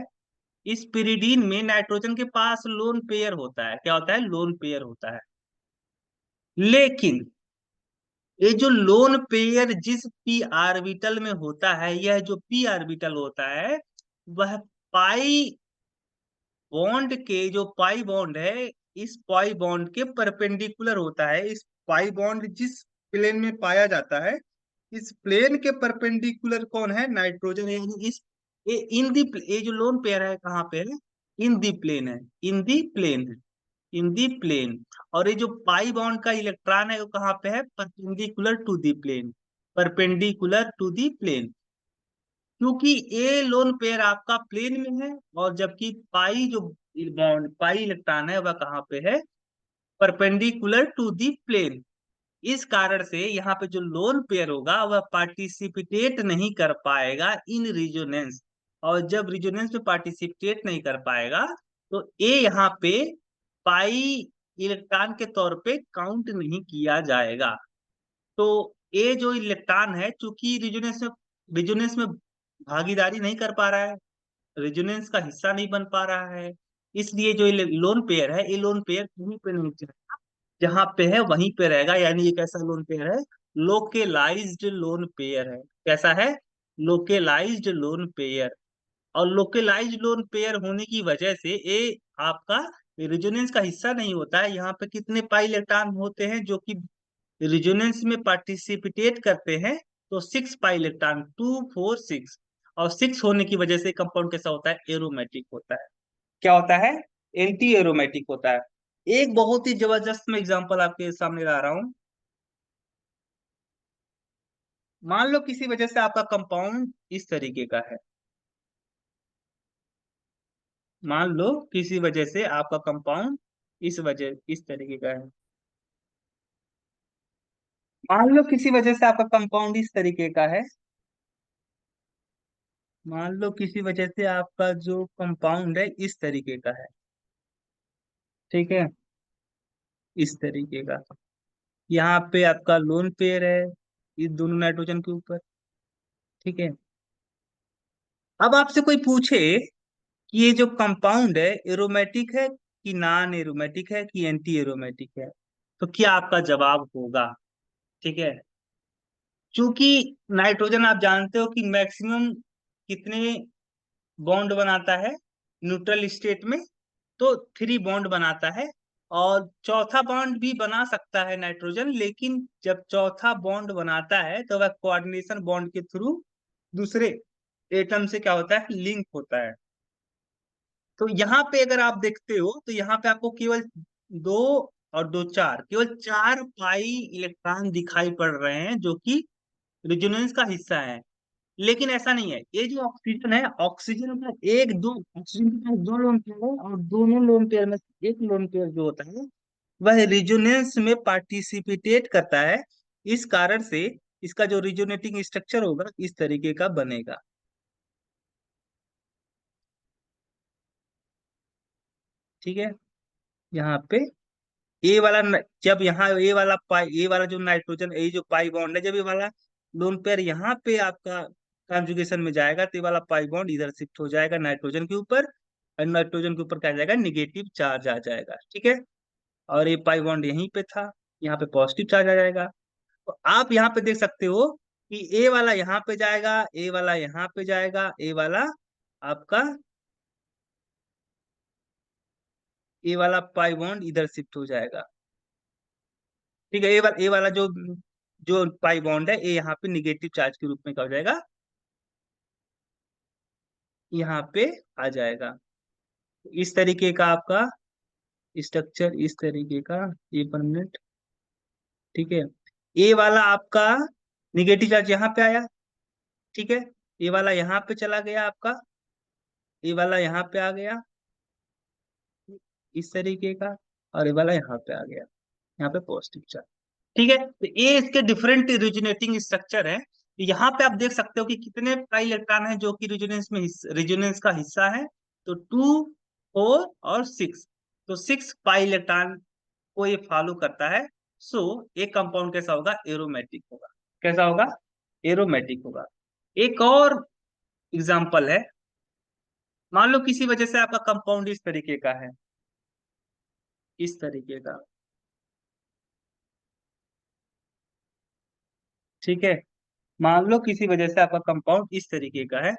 इस पिरिडीन में नाइट्रोजन के पास लोन पेयर होता है। क्या होता है, लोन पेयर होता है। लेकिन ये जो लोन पेयर जिस पी ऑर्बिटल में होता है, यह जो पी ऑर्बिटल होता है, वह पाई बॉन्ड के, जो पाई बॉन्ड है, इस पाई बॉन्ड के परपेंडिकुलर होता है। इस पाई बॉन्ड जिस प्लेन में पाया जाता है, इस प्लेन के परपेंडिकुलर कौन है, नाइट्रोजन है। यानी इस, ये इन दी, ये जो लोन पेयर है कहाँ पे है, इन दी प्लेन है, इन दी प्लेन है। इन दी प्लेन। और ये जो पाई बॉन्ड का इलेक्ट्रॉन है वो कहाँ पे है? Perpendicular to the plane, perpendicular to the plane. क्योंकि ए लोन पेयर आपका प्लेन में है, और जबकि पाई जो बॉन्ड पाई इलेक्ट्रॉन है वह कहाँ पे है? Perpendicular to the plane. इस कारण से यहाँ पे जो लोन पेयर होगा वह पार्टिसिपेट नहीं कर पाएगा इन रिजोनेंस। और जब रिजोनेंस में पार्टिसिपेट नहीं कर पाएगा तो ए यहाँ पे पाई इलेक्ट्रॉन के तौर पे काउंट नहीं किया जाएगा। तो ए जो इलेक्ट्रॉन है, चूंकि रिजोनेंस में भागीदारी नहीं कर पा रहा है, रेजोनेंस का हिस्सा नहीं बन पा रहा है, इसलिए जो लोन पेयर है ये लोन पेयर कहीं पे नहीं जाएगा, जहां पे है वहीं पे रहेगा। यानी एक ऐसा लोन पेयर है, लोकेलाइज्ड लोन पेयर है। कैसा है? लोकेलाइज्ड लोन पेयर। और लोकेलाइज्ड लोन पेयर होने की वजह से ये आपका रेजोनेंस का हिस्सा नहीं होता है। यहाँ पे कितने पाई इलेक्ट्रॉन होते हैं जो कि रेजोनेंस में पार्टिसिपेट करते हैं? तो 6 पाई इलेक्ट्रॉन, 2 4 6। और 6 होने की वजह से कंपाउंड कैसा होता है? एरोमेटिक होता है। क्या होता है? एंटी एरोमेटिक होता है। एक बहुत ही जबरदस्त मैं एग्जांपल आपके सामने ला रहा हूं। मान लो किसी वजह से आपका कंपाउंड इस तरीके का है। मान लो किसी वजह से आपका कंपाउंड इस तरीके का है। मान लो किसी वजह से आपका कंपाउंड इस तरीके का है। मान लो किसी वजह से आपका जो कंपाउंड है इस तरीके का है। ठीक है, इस तरीके का। यहाँ पे आपका लोन पेयर है इस दोनों नाइट्रोजन के ऊपर। ठीक है। अब आपसे कोई पूछे कि ये जो कंपाउंड है एरोमेटिक है कि नॉन एरोमेटिक है कि एंटी एरोमेटिक है, तो क्या आपका जवाब होगा? ठीक है। चूंकि नाइट्रोजन आप जानते हो कि मैक्सिमम कितने बॉन्ड बनाता है न्यूट्रल स्टेट में? तो 3 बॉन्ड बनाता है। और चौथा बॉन्ड भी बना सकता है नाइट्रोजन, लेकिन जब चौथा बॉन्ड बनाता है तो वह कोऑर्डिनेशन बॉन्ड के थ्रू दूसरे एटम से क्या होता है? लिंक होता है। तो यहाँ पे अगर आप देखते हो तो यहाँ पे आपको केवल 2 और 2 4, केवल 4 पाई इलेक्ट्रॉन दिखाई पड़ रहे हैं जो कि रिजोनेंस का हिस्सा है। लेकिन ऐसा नहीं है। ये जो ऑक्सीजन है, ऑक्सीजन का एक दो ऑक्सीजन के पास 2 लोन पेयर है, और दोनों लोन पेयर में से एक लोन पेयर जो होता है वह रिजोनेंस में पार्टिसिपेट करता है। इस कारण से इसका जो रिजोनेटिंग स्ट्रक्चर होगा इस तरीके का बनेगा। ठीक है। यहाँ पे जब यहाँ ए वाला जो नाइट्रोजन, ये जो पाई बॉन्ड है, जब ये वाला लोन पेयर यहाँ पे आपका कॉन्जुगेशन में जाएगा तो ये वाला पाई बॉन्ड इधर शिफ्ट हो जाएगा नाइट्रोजन के ऊपर, और नाइट्रोजन के ऊपर क्या आ जाएगा? निगेटिव चार्ज आ जाएगा। ठीक है। और ये पाई बॉन्ड यहीं पे था, यहाँ पे पॉजिटिव चार्ज आ जाएगा। तो आप यहाँ पे देख सकते हो कि ए वाला यहाँ पे जाएगा, ए वाला यहाँ पे जाएगा, ए वाला आपका ए वाला पाई बॉन्ड इधर शिफ्ट हो जाएगा। ठीक है। ए वाला जो जो पाई बॉन्ड है ये यहाँ पे निगेटिव चार्ज के रूप में क्या हो जाएगा? यहाँ पे आ जाएगा। इस तरीके का आपका स्ट्रक्चर, इस तरीके का ये परमानेंट। ठीक है। ए वाला आपका निगेटिव चार्ज यहाँ पे आया। ठीक है। ये वाला यहाँ पे चला गया आपका, ये वाला यहाँ पे आ गया इस तरीके का, और ये वाला यहाँ पे आ गया, यहाँ पे पॉजिटिव चार्ज। ठीक है। तो ये इसके डिफरेंट रिजोनेटिंग स्ट्रक्चर है। यहाँ पे आप देख सकते हो कि कितने पाई इलेक्ट्रॉन है जो कि रिजोनेंस का हिस्सा है। तो 2 4 और 6। तो 6 पाई इलेक्ट्रॉन को ये फॉलो करता है। सो एक कंपाउंड कैसा होगा? एरोमेटिक होगा। कैसा होगा? एरोमेटिक होगा। एक और एग्जाम्पल है। मान लो किसी वजह से आपका कंपाउंड इस तरीके का है, इस तरीके का। ठीक है। मान लो किसी वजह से आपका कंपाउंड इस तरीके का है।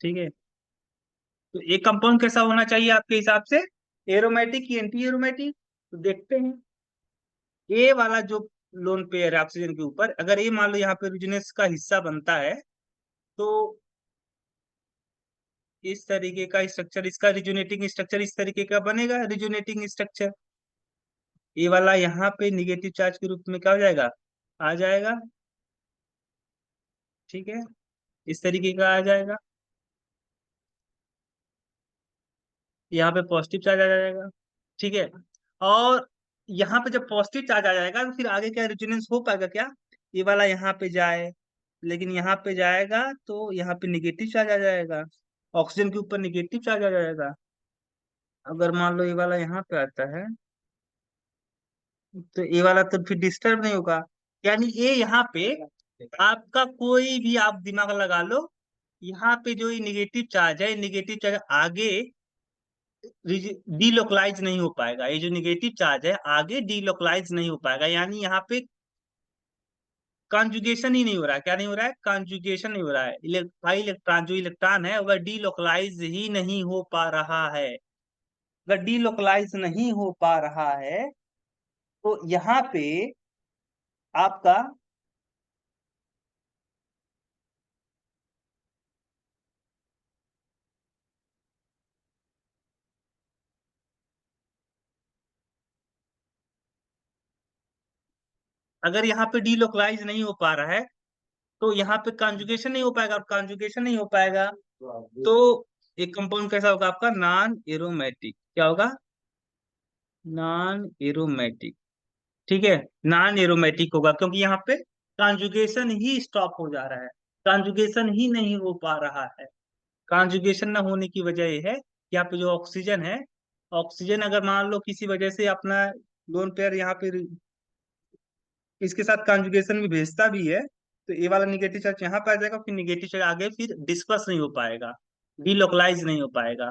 ठीक है। तो एक कंपाउंड कैसा होना चाहिए आपके हिसाब से? एरोमेटिक की एंटी एरोमेटिक? तो देखते हैं। ए वाला जो लोन पेयर है ऑक्सीजन के ऊपर, अगर ये मान लो यहाँ पे रिजोनेंस का हिस्सा बनता है तो इस तरीके का स्ट्रक्चर, इसका रिजोनेटिंग स्ट्रक्चर इस तरीके का बनेगा, रिजोनेटिंग स्ट्रक्चर। ये वाला यहाँ पे निगेटिव चार्ज के रूप में क्या हो जाएगा, आ जाएगा। ठीक है, इस तरीके का आ जाएगा। यहाँ पे पॉजिटिव चार्ज आ जाएगा। ठीक है, और यहाँ पे जब पॉजिटिव चार्ज आ जाएगा तो फिर आगे क्या रेजोनेंस हो पाएगा क्या, ये वाला यहाँ पे जाए, लेकिन यहाँ पे जाएगा तो यहाँ पे निगेटिव चार्ज आ जाएगा, ऑक्सीजन के ऊपर निगेटिव चार्ज आ जाएगा। अगर मान लो ये वाला यहाँ पे आता है तो ये वाला तो फिर डिस्टर्ब नहीं होगा। यानी ये यहाँ पे आपका कोई भी आप दिमाग लगा लो, यहाँ पे जो ये निगेटिव चार्ज है, निगेटिव चार्ज आगे डीलोकलाइज नहीं हो पाएगा। ये जो निगेटिव चार्ज है आगे डीलोकलाइज नहीं हो पाएगा, यानी यहाँ पे कॉन्जुगेशन ही नहीं हो रहा है। क्या नहीं हो रहा है, कॉन्जुगेशन नहीं हो रहा है। इलेक्ट्रॉन जो इलेक्ट्रॉन है वह डीलोकलाइज ही नहीं हो पा रहा है। अगर डीलोकलाइज नहीं हो पा रहा है तो यहाँ पे आपका, अगर यहाँ पे डीलोकलाइज नहीं हो पा रहा है तो यहाँ पे कॉन्जुगेशन नहीं हो पाएगा, और कॉन्जुगेशन नहीं हो पाएगा तो एक कंपाउंड कैसा होगा आपका, नॉन एरोमेटिक। क्या होगा, नॉन एरोमेटिक। ठीक है, नॉन एरोमेटिक होगा क्योंकि यहाँ पे कॉन्जुगेशन ही स्टॉप हो जा रहा है, कॉन्जुगेशन ही नहीं हो पा रहा है। कॉन्जुगेशन ना होने की वजह यह है कि यहाँ पे जो ऑक्सीजन है, ऑक्सीजन अगर मान लो किसी वजह से अपना लोन पेयर यहाँ पे इसके साथ कॉन्जुगेशन भी भेजता भी है तो ये वाला निगेटिव चार्ज यहाँ पे आ जाएगा, फिर निगेटिव चार्ज आगे फिर डिस्पर्स नहीं हो पाएगा, डीलोकलाइज नहीं हो पाएगा।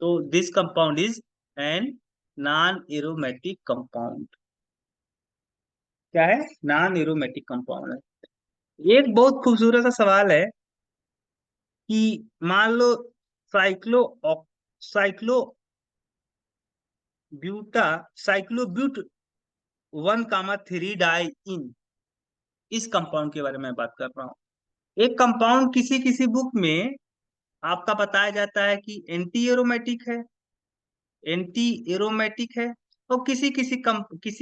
तो this compound is an non aromatic compound. क्या है, नॉन एरोमेटिक कंपाउंड है। एक बहुत खूबसूरत सा सवाल है कि मान लो साइक्लो साइक्लो ब्यूटा साइक्लोब्यूट 1,3 डाई इन, इस कंपाउंड के बारे में बात कर रहा हूँ। एक कंपाउंड किसी किसी बुक में आपका बताया जाता है कि एंटी एरोमेटिक है, एंटी एरोमेटिक है, और किसी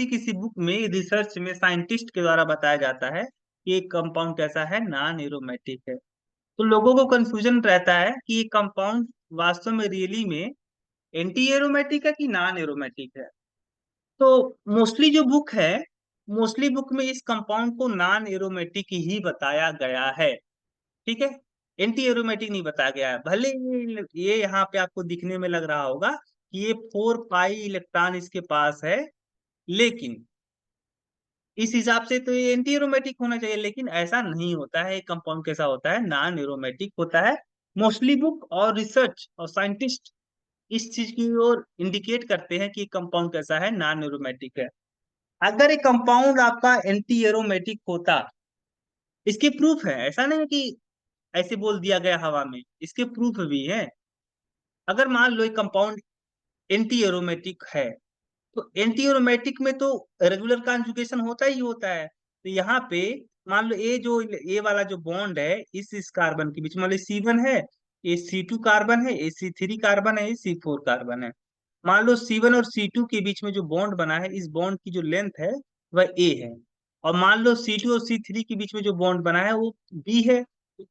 किसी बुक में रिसर्च में साइंटिस्ट के द्वारा बताया जाता है कि एक कंपाउंड कैसा है, नॉन एरोमेटिक है। तो लोगों को कंफ्यूजन रहता है कि ये कंपाउंड वास्तव में रियली में एंटी एरोमेटिक है कि नॉन एरोमेटिक है। तो मोस्टली जो बुक है, मोस्टली बुक में इस कंपाउंड को नॉन एरोमेटिक ही बताया गया है। ठीक है, एंटी एरोमेटिक नहीं बताया गया है। भले ये यहाँ पे आपको दिखने में लग रहा होगा कि ये 4 पाई इलेक्ट्रॉन इसके पास है, लेकिन इस हिसाब से तो ये एंटी एरोमेटिक होना चाहिए, लेकिन ऐसा नहीं होता है। कंपाउंड कैसा होता है, नॉन एरोमेटिक होता है। मोस्टली बुक और रिसर्च और साइंटिस्ट इस चीज की ओर इंडिकेट करते हैं कि कंपाउंड कैसा है, नॉन एरोमेटिक है। अगर एक कंपाउंड आपका एंटी एरोमेटिक होता, इसके प्रूफ है, ऐसा नहीं है कि ऐसे बोल दिया गया हवा में, इसके प्रूफ भी है। अगर मान लो एक कंपाउंड एंटी एरोमेटिक है तो एंटी एरोमेटिक में तो रेगुलर कॉन्जुगेशन होता ही होता है। तो यहाँ पे मान लो ये वाला जो बॉन्ड है इस कार्बन के बीच, मान लो C1 है, ये C2 कार्बन है, ये C3 कार्बन है, ये C4 कार्बन है। मान लो C1 और C2 के बीच में जो बॉन्ड बना है, इस बॉन्ड की जो लेंथ है वह A है, और मान लो C2 और C3 के बीच में जो बॉन्ड बना है वो B है।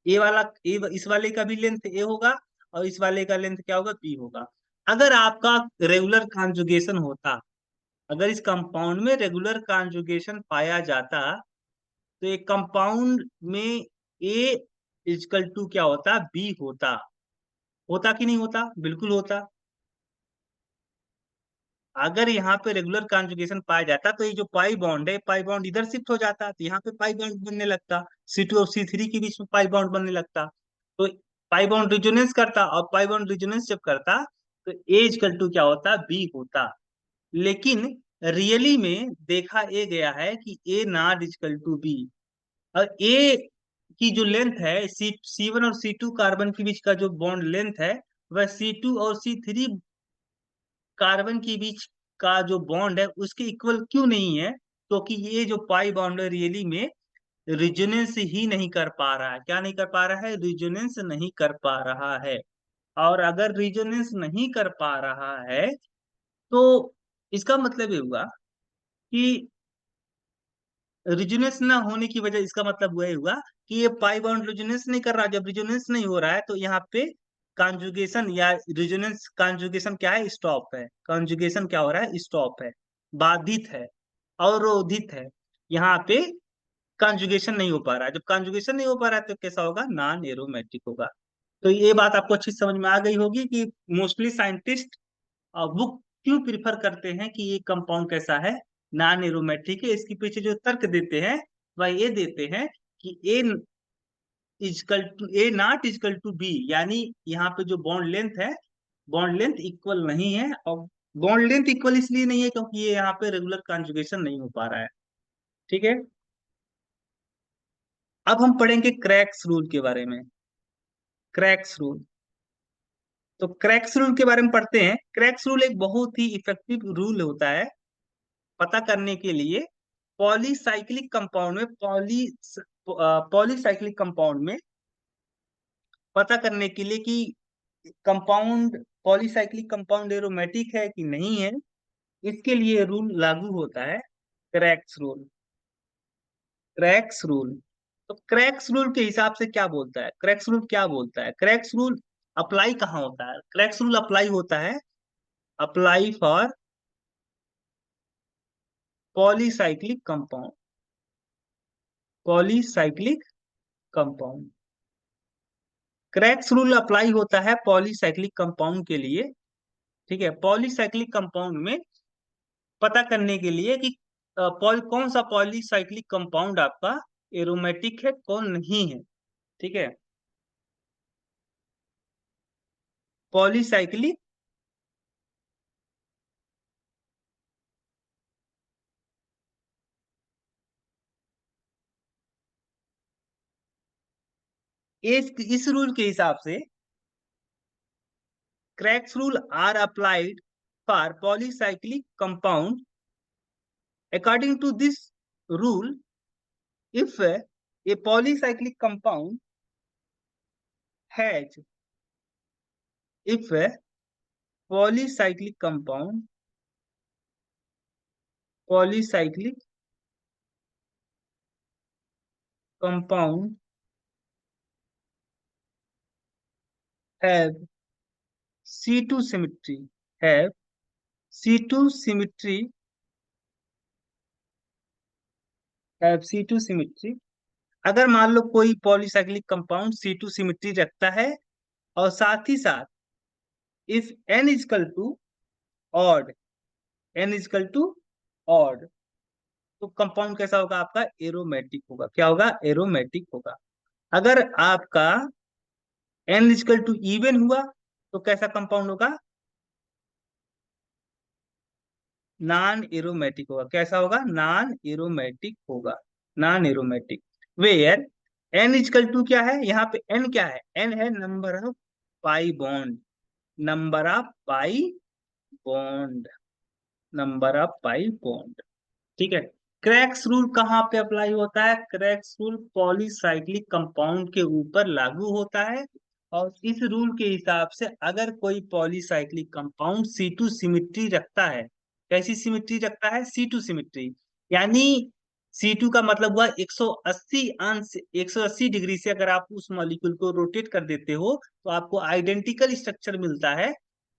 इस वाले का भी लेंथ A होगा, और इस वाले का लेंथ क्या होगा, B होगा। अगर आपका रेगुलर कॉन्जुगेशन होता, अगर इस कंपाउंड में रेगुलर कॉन्जुगेशन पाया जाता तो एक कंपाउंड में ए इजकल टू क्या होता, बी होता। होता कि नहीं होता, बिल्कुल होता। अगर यहाँ पे रेगुलर कॉन्जुगेशन पाया जाता तो ये जो पाई बॉन्ड है, पाई बॉन्ड इधर शिफ्ट हो जाता तो यहाँ पे पाई बॉन्ड बनने लगता, C2 और C3 के बीच में पाई बॉन्ड बनने लगता। तो पाई बॉन्ड रिजोनेंस करता, और पाई बॉन्ड रिजोनेंस जब करता तो ए इजकल टू क्या होता, बी होता। लेकिन रियली में देखा ये गया है कि ए नॉट इक्वल टू बी, और ए की जो लेंथ है, C1 और C2 कार्बन के बीच का जो बॉन्ड लेंथ है वह C2 और C3 कार्बन के बीच का जो बॉन्ड है उसके इक्वल क्यों नहीं है, क्योंकि ये जो पाई बॉन्ड है रियली में रिजोनेंस ही नहीं कर पा रहा है। क्या नहीं कर पा रहा है, रिजोनेंस नहीं कर पा रहा है। और अगर रिजोनेंस नहीं कर पा रहा है तो इसका मतलब ये हुआ कि रिजोनेंस ना होने की वजह, इसका मतलब वही हुआ कि ये पाई बॉन्ड रिजोनेंस नहीं कर रहा। जब रिजोनेंस नहीं हो रहा है तो यहाँ पे कॉन्जुगेशन या रिजोनेंस कॉन्जुगेशन क्या है, स्टॉप है। कॉन्जुगेशन क्या हो रहा है, स्टॉप है, बाधित है, अवरोधित है। यहाँ पे कॉन्जुगेशन नहीं हो पा रहा है। जब कॉन्जुगेशन नहीं हो पा रहा है तो कैसा होगा, नॉन एरोमेटिक होगा। तो ये बात आपको अच्छी समझ में आ गई होगी कि मोस्टली साइंटिस्ट वो क्यों प्रिफर करते हैं कि ये कंपाउंड कैसा है, नॉन एरोमेटिक है। इसके पीछे जो तर्क देते हैं वह ये देते हैं कि equal to A not equal to B, यानी यहाँ पे जो बॉन्ड लेंथ है, बॉन्ड लेंथ इक्वल नहीं है। और बॉन्ड लेंथ इक्वल इसलिए नहीं है क्योंकि ये यहाँ पे रेगुलर कॉन्जुगेशन नहीं हो पा रहा है। ठीक है, अब हम पढ़ेंगे क्रैक्स रूल के बारे में। क्रैक्स रूल, तो क्रैक्स रूल के बारे में पढ़ते हैं। क्रैक्स रूल एक बहुत ही इफेक्टिव रूल होता है पता करने के लिए पॉलीसाइक्लिक कंपाउंड में, पॉलीसाइक्लिक कंपाउंड में पता करने के लिए कि कंपाउंड, पॉलीसाइक्लिक कंपाउंड एरोमेटिक है कि नहीं है। इसके लिए रूल लागू होता है, क्रैक्स रूल। क्रैक्स रूल, तो क्रैक्स रूल के हिसाब से क्या बोलता है, क्रैक्स रूल क्या बोलता है, क्रैक्स रूल अप्लाई कहाँ होता है, क्रैक्स रूल अप्लाई होता है, apply for polycyclic compound, polycyclic compound. Cracks rule apply होता है पॉलीसाइक्लिक कंपाउंड के लिए। ठीक है, पॉलीसाइक्लिक कंपाउंड में पता करने के लिए कि कौन सा पॉलीसाइक्लिक कंपाउंड आपका एरोमेटिक है, कौन नहीं है। ठीक है, पॉलीसाइक्लिक, इस रूल के हिसाब से Craig's rule are applied for polycyclic compound. According to this rule, if a polycyclic compound has, if a polycyclic compound, polycyclic compound have C2 symmetry, have C2 symmetry, have C2 symmetry। अगर मान लो कोई पॉलीसाइक्लिक कंपाउंड C2 सिमिट्री रखता है और साथ ही साथ if n equal to odd, n equal to odd, तो कंपाउंड कैसा होगा आपका, एरोमेटिक होगा। क्या होगा, एरोमेटिक होगा। अगर आपका n इजकल टू इवन हुआ तो कैसा कंपाउंड होगा, नॉन एरोमेटिक होगा। कैसा होगा, नॉन एरोमेटिक होगा, non aromatic. Where n equal to क्या है, यहाँ पे n क्या है, n है number of pi bond, number of pi bond, number of pi bond. ठीक है, क्रैक्स रूल कहाँ पे अप्लाई होता है, क्रैक्स रूल पॉलीसाइक्लिक कंपाउंड के ऊपर लागू होता है। और इस रूल के हिसाब से अगर कोई पॉलीसाइक्लिक कंपाउंड C2 सिमिट्री रखता है, कैसी सिमिट्री रखता है, C2 सिमिट्री, यानी C2 का मतलब हुआ 180 अंश, 180 डिग्री से अगर आप उस मॉलिक्यूल को रोटेट कर देते हो तो आपको आइडेंटिकल स्ट्रक्चर मिलता है।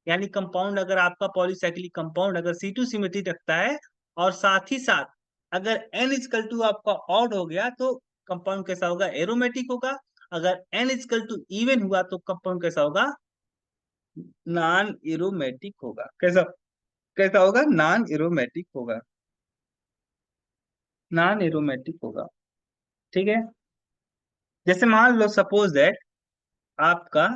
यानी कंपाउंड, अगर आपका पॉलीसाइक्लिक कंपाउंड अगर C2 सिमिट्री रखता है और साथ ही साथ अगर n इजकल टू आपका ऑड हो गया तो कंपाउंड कैसा होगा, एरोमेटिक होगा। अगर n इजकल टू इवन हुआ तो कंपाउंड कैसा होगा, नॉन एरोमेटिक होगा। कैसा, कैसा होगा, नॉन एरोमेटिक होगा, नॉन एरोमेटिक होगा। ठीक है, जैसे मान लो सपोज दैट आपका,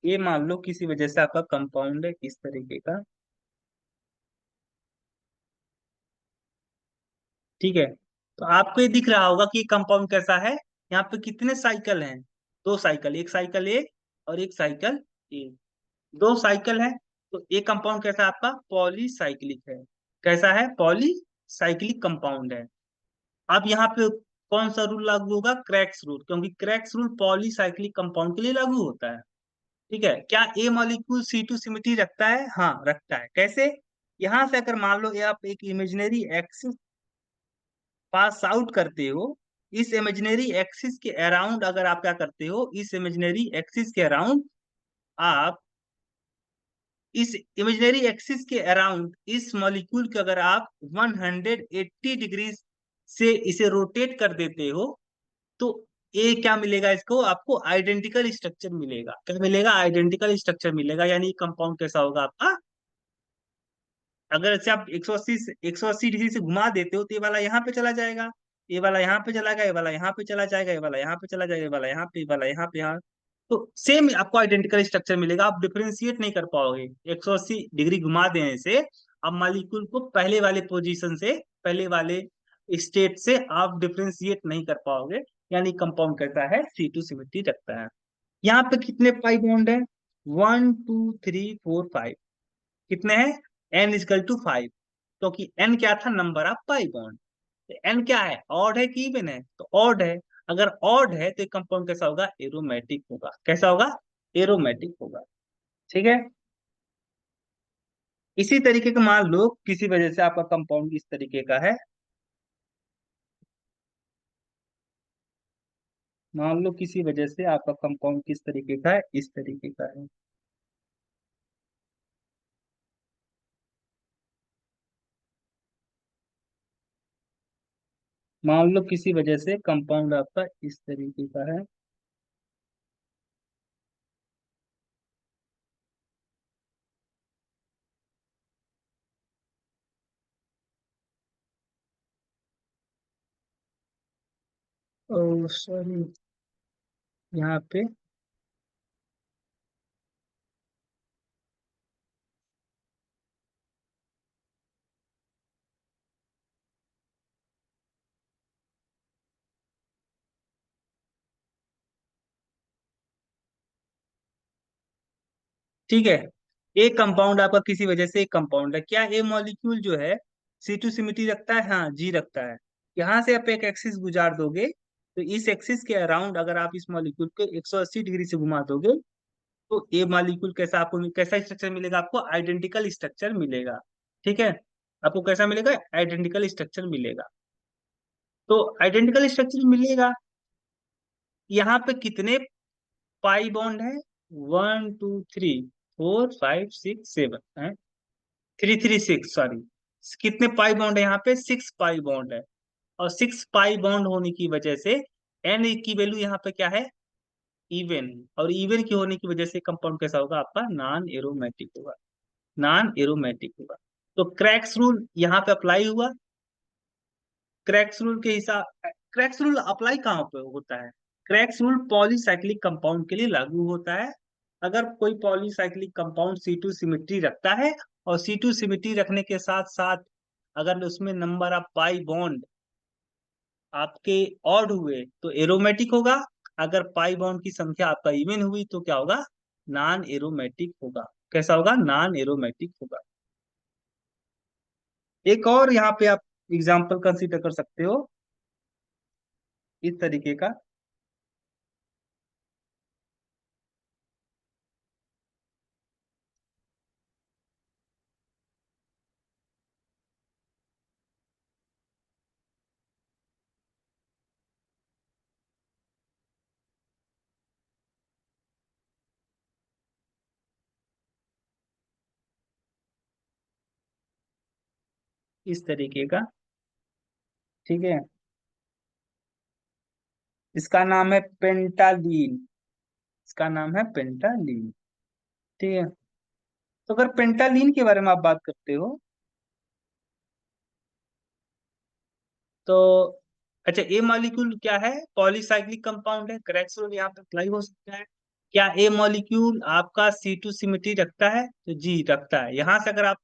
ये मान लो किसी वजह से आपका कंपाउंड है इस तरीके का। ठीक है, तो आपको ये दिख रहा होगा कि कंपाउंड कैसा है। यहाँ पे कितने साइकिल हैं, दो साइकिल, एक साइकिल ए और एक साइकिल ए, दो साइकिल है। तो ये कंपाउंड कैसा है आपका? पॉलीसाइक्लिक है। कैसा है? पॉलीसाइक्लिक कंपाउंड है। अब यहाँ पे कौन सा रूल लागू होगा? क्रैक्स रूल, क्योंकि क्रैक्स रूल पॉलीसाइक्लिक कंपाउंड के लिए लागू होता है। ठीक है। क्या ए मॉलिक्यूल C2 सिमिट्री रखता है? हाँ रखता है। कैसे? यहां से अगर मान लो ये आप एक इमेजिनरी एक्सिस पास आउट करते हो, इस इमेजिनरी एक्सिस के अराउंड अगर आप क्या करते हो, इस इमेजिनरी एक्सिस के अराउंड आप इस इमेजिनरी एक्सिस के अराउंड इस मॉलिक्यूल के अगर आप 180 डिग्री से इसे रोटेट कर देते हो, तो ये क्या मिलेगा? इसको आपको आइडेंटिकल स्ट्रक्चर मिलेगा। क्या मिलेगा? आइडेंटिकल स्ट्रक्चर मिलेगा। यानी कंपाउंड कैसा होगा आपका? अगर से आप 180 डिग्री से घुमा देते हो तो ये वाला यहाँ पे चला जाएगा, ये वाला यहाँ पे चला गया, ये वाला यहाँ पे चला जाएगा, ये वाला यहाँ पे चला जाएगा, ये वाला यहाँ पे, ये वाला यहाँ पे, यहाँ। तो सेम आपको आइडेंटिकल स्ट्रक्चर मिलेगा। आप डिफरेंशिएट नहीं कर पाओगे 180 डिग्री घुमा देने से। अब मॉलिक्यूल को पहले वाले पोजीशन से, पहले वाले स्टेट से आप डिफरेंशिएट नहीं कर पाओगे। यानी कंपाउंड कैसा है? C2 सिमेट्री रखता है। यहाँ पे कितने पाई बॉन्ड है? 1 2 3 4 5। कितने हैं? n equal to 5। क्योंकि n क्या था? Number of pi bond. n क्या है? ऑड है कि इवन है? तो ऑड है। अगर ऑड है तो कंपाउंड कैसा होगा? एरोमेटिक होगा। कैसा होगा? एरोमेटिक होगा। ठीक है। इसी तरीके का मान लो किसी वजह से आपका कंपाउंड इस तरीके का है। मान लो किसी वजह से आपका कंपाउंड किस तरीके का है? इस तरीके का है। मान लो किसी वजह से कंपाउंड आपका इस तरीके का है। ओ सॉरी, यहाँ पे ठीक है। एक कंपाउंड आपका किसी वजह से एक कंपाउंड है। क्या ए मॉलिक्यूल जो है C2 सिमिट्री रखता है? हाँ जी रखता है। यहाँ से आप एक एक्सिस गुजार दोगे, तो इस एक्सिस के अराउंड अगर आप इस मॉलिक्यूल को 180 डिग्री से घुमा दोगे, तो ए मॉलिक्यूल कैसा आपको कैसा स्ट्रक्चर मिलेगा? आपको आइडेंटिकल स्ट्रक्चर मिलेगा। ठीक है। आपको कैसा मिलेगा? आइडेंटिकल स्ट्रक्चर मिलेगा। तो आइडेंटिकल स्ट्रक्चर मिलेगा। यहाँ पे कितने पाई बॉन्ड है? 1 2 3 4 5 6 7 है। 3 3 6, सॉरी। कितने पाई बॉन्ड है? यहाँ पे 6 पाई बॉन्ड है। और 6 पाई बॉन्ड होने की वजह से एन की वैल्यू यहाँ पे क्या है? इवन। और इवन की होने की वजह से कंपाउंड कैसा होगा आपका? नॉन एरोमेटिक होगा। नॉन एरोमेटिक होगा। तो क्रैक्स रूल यहाँ पे अप्लाई हुआ। क्रैक्स रूल के हिसाब क्रैक्स रूल अप्लाई कहाँ पे होता है? क्रैक्स रूल पॉलीसाइक्लिक कंपाउंड के लिए लागू होता है। अगर कोई पॉलीसाइक्लिक कंपाउंड C2 सिमिट्री रखता है, और C2 सिमिट्री रखने के साथ साथ अगर उसमें नंबर ऑफ पाई बॉन्ड आपके ऑड हुए तो एरोमेटिक होगा। अगर पाई बॉन्ड की संख्या आपका इवन हुई तो क्या होगा? नॉन एरोमेटिक होगा। कैसा होगा? नॉन एरोमेटिक होगा। एक और यहाँ पे आप एग्जाम्पल कंसीडर कर सकते हो इस तरीके का। इस तरीके का। ठीक है। इसका नाम है पेंटालीन। इसका नाम है पेंटालीन। ठीक है। तो अगर पेंटालीन के बारे में आप बात करते हो, तो अच्छा, ए मॉलिक्यूल क्या है? पॉलीसाइक्लिक कंपाउंड है। करेक्ट रूल यहाँ पे अप्लाई हो सकता है। क्या ए मॉलिक्यूल आपका C2 सिमिट्री रखता है? तो जी रखता है। यहाँ से अगर आप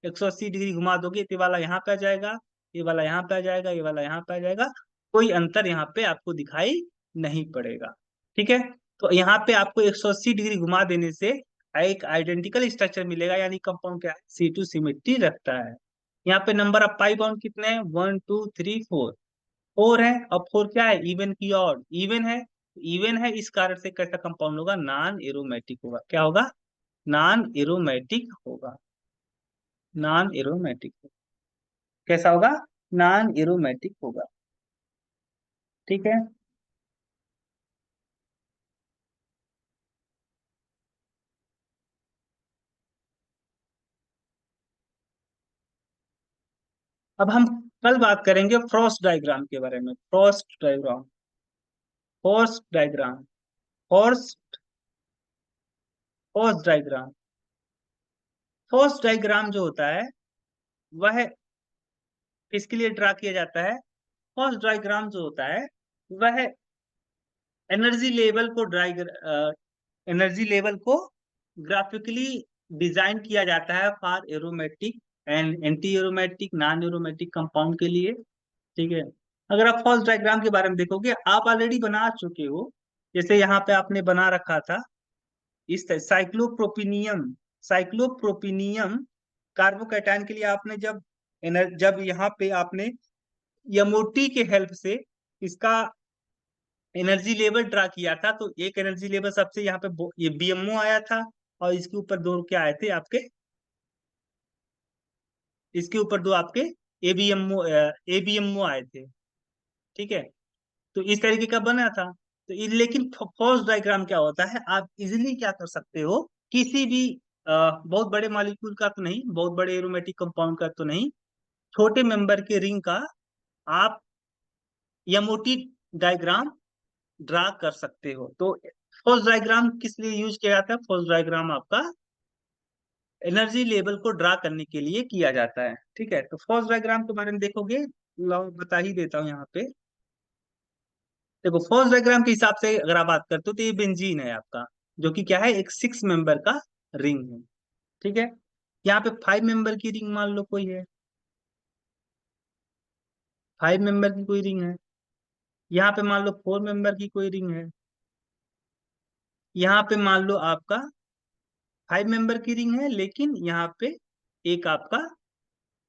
180 डिग्री घुमा दोगे तो ये वाला यहाँ पे आ जाएगा, ये वाला यहाँ पे आ जाएगा, ये वाला यहाँ पे आ जाएगा। कोई अंतर यहाँ पे आपको दिखाई नहीं पड़ेगा। ठीक है। तो यहाँ पे आपको 180 डिग्री घुमा देने से एक आइडेंटिकल स्ट्रक्चर मिलेगा, यानी कंपाउंड क्या है, C2 सिमेट्री रखता है। यहाँ पे नंबर ऑफ पाई बॉन्ड कितने हैं, 1 2 3 4। फोर है, और फोर क्या है, इवन की ऑड, इवन है, इवन है, इस कारण से कैसा कंपाउंड होगा, नॉन एरोमेटिक होगा। क्या होगा, नॉन एरोमेटिक होगा, नॉन एरोमेटिक। कैसा होगा, नॉन एरोमेटिक होगा। ठीक है। अब हम कल बात करेंगे फ्रॉस्ट डायग्राम के बारे में, Frost diagram, force diagram, force, force diagram. Force diagram जो होता है वह किसके लिए ड्रा किया जाता है, फॉर्स डायग्राम जो होता है वह एनर्जी लेवल को एनर्जी लेवल को ग्राफिकली डिजाइन किया जाता है for aromatic and anti aromatic non aromatic compound के लिए। ठीक है। अगर आप फॉल्स डायग्राम के बारे में देखोगे, आप ऑलरेडी बना चुके हो। जैसे यहाँ पे आपने बना रखा था, इस साइक्लोप्रोपिनियम, साइक्लोप्रोपिनियम कार्बोकैटायन के लिए आपने जब यहाँ पे आपने यमोटी के हेल्प से इसका एनर्जी लेवल ड्रा किया था, तो एक एनर्जी लेवल सबसे यहाँ पे ये बीएमओ आया था, और इसके ऊपर दो क्या आए थे आपके, इसके ऊपर दो आपके एबीएमओ आए थे। ठीक है। तो इस तरीके का बना था। तो लेकिन फॉल्स डायग्राम क्या होता है, आप इजिली क्या कर सकते हो, किसी भी बहुत बड़े मॉलिक्यूल का तो नहीं, बहुत बड़े एरोमेटिक कंपाउंड का तो नहीं, छोटे मेंबर के रिंग का आप यमोटी डायग्राम ड्रा कर सकते हो। तो फॉल्स डायग्राम किस लिए यूज किया जाता है, फॉल्स डायग्राम आपका एनर्जी लेवल को ड्रा करने के लिए किया जाता है। ठीक है। तो फॉल्स डायग्राम के बारे में देखोगे, लो बता ही देता हूँ यहाँ पे। देखो फॉल्स डायग्राम के हिसाब से अगर आप बात करते हो, तो ये बेंजीन है आपका, जो कि क्या है, एक 6 मेंबर का रिंग है। ठीक है। यहाँ पे 5 मेंबर की रिंग मान लो कोई है, 5 मेंबर की कोई रिंग है। यहाँ पे मान लो 4 मेंबर की कोई रिंग है। यहाँ पे मान लो आपका 5 मेंबर की रिंग है, लेकिन यहाँ पे एक आपका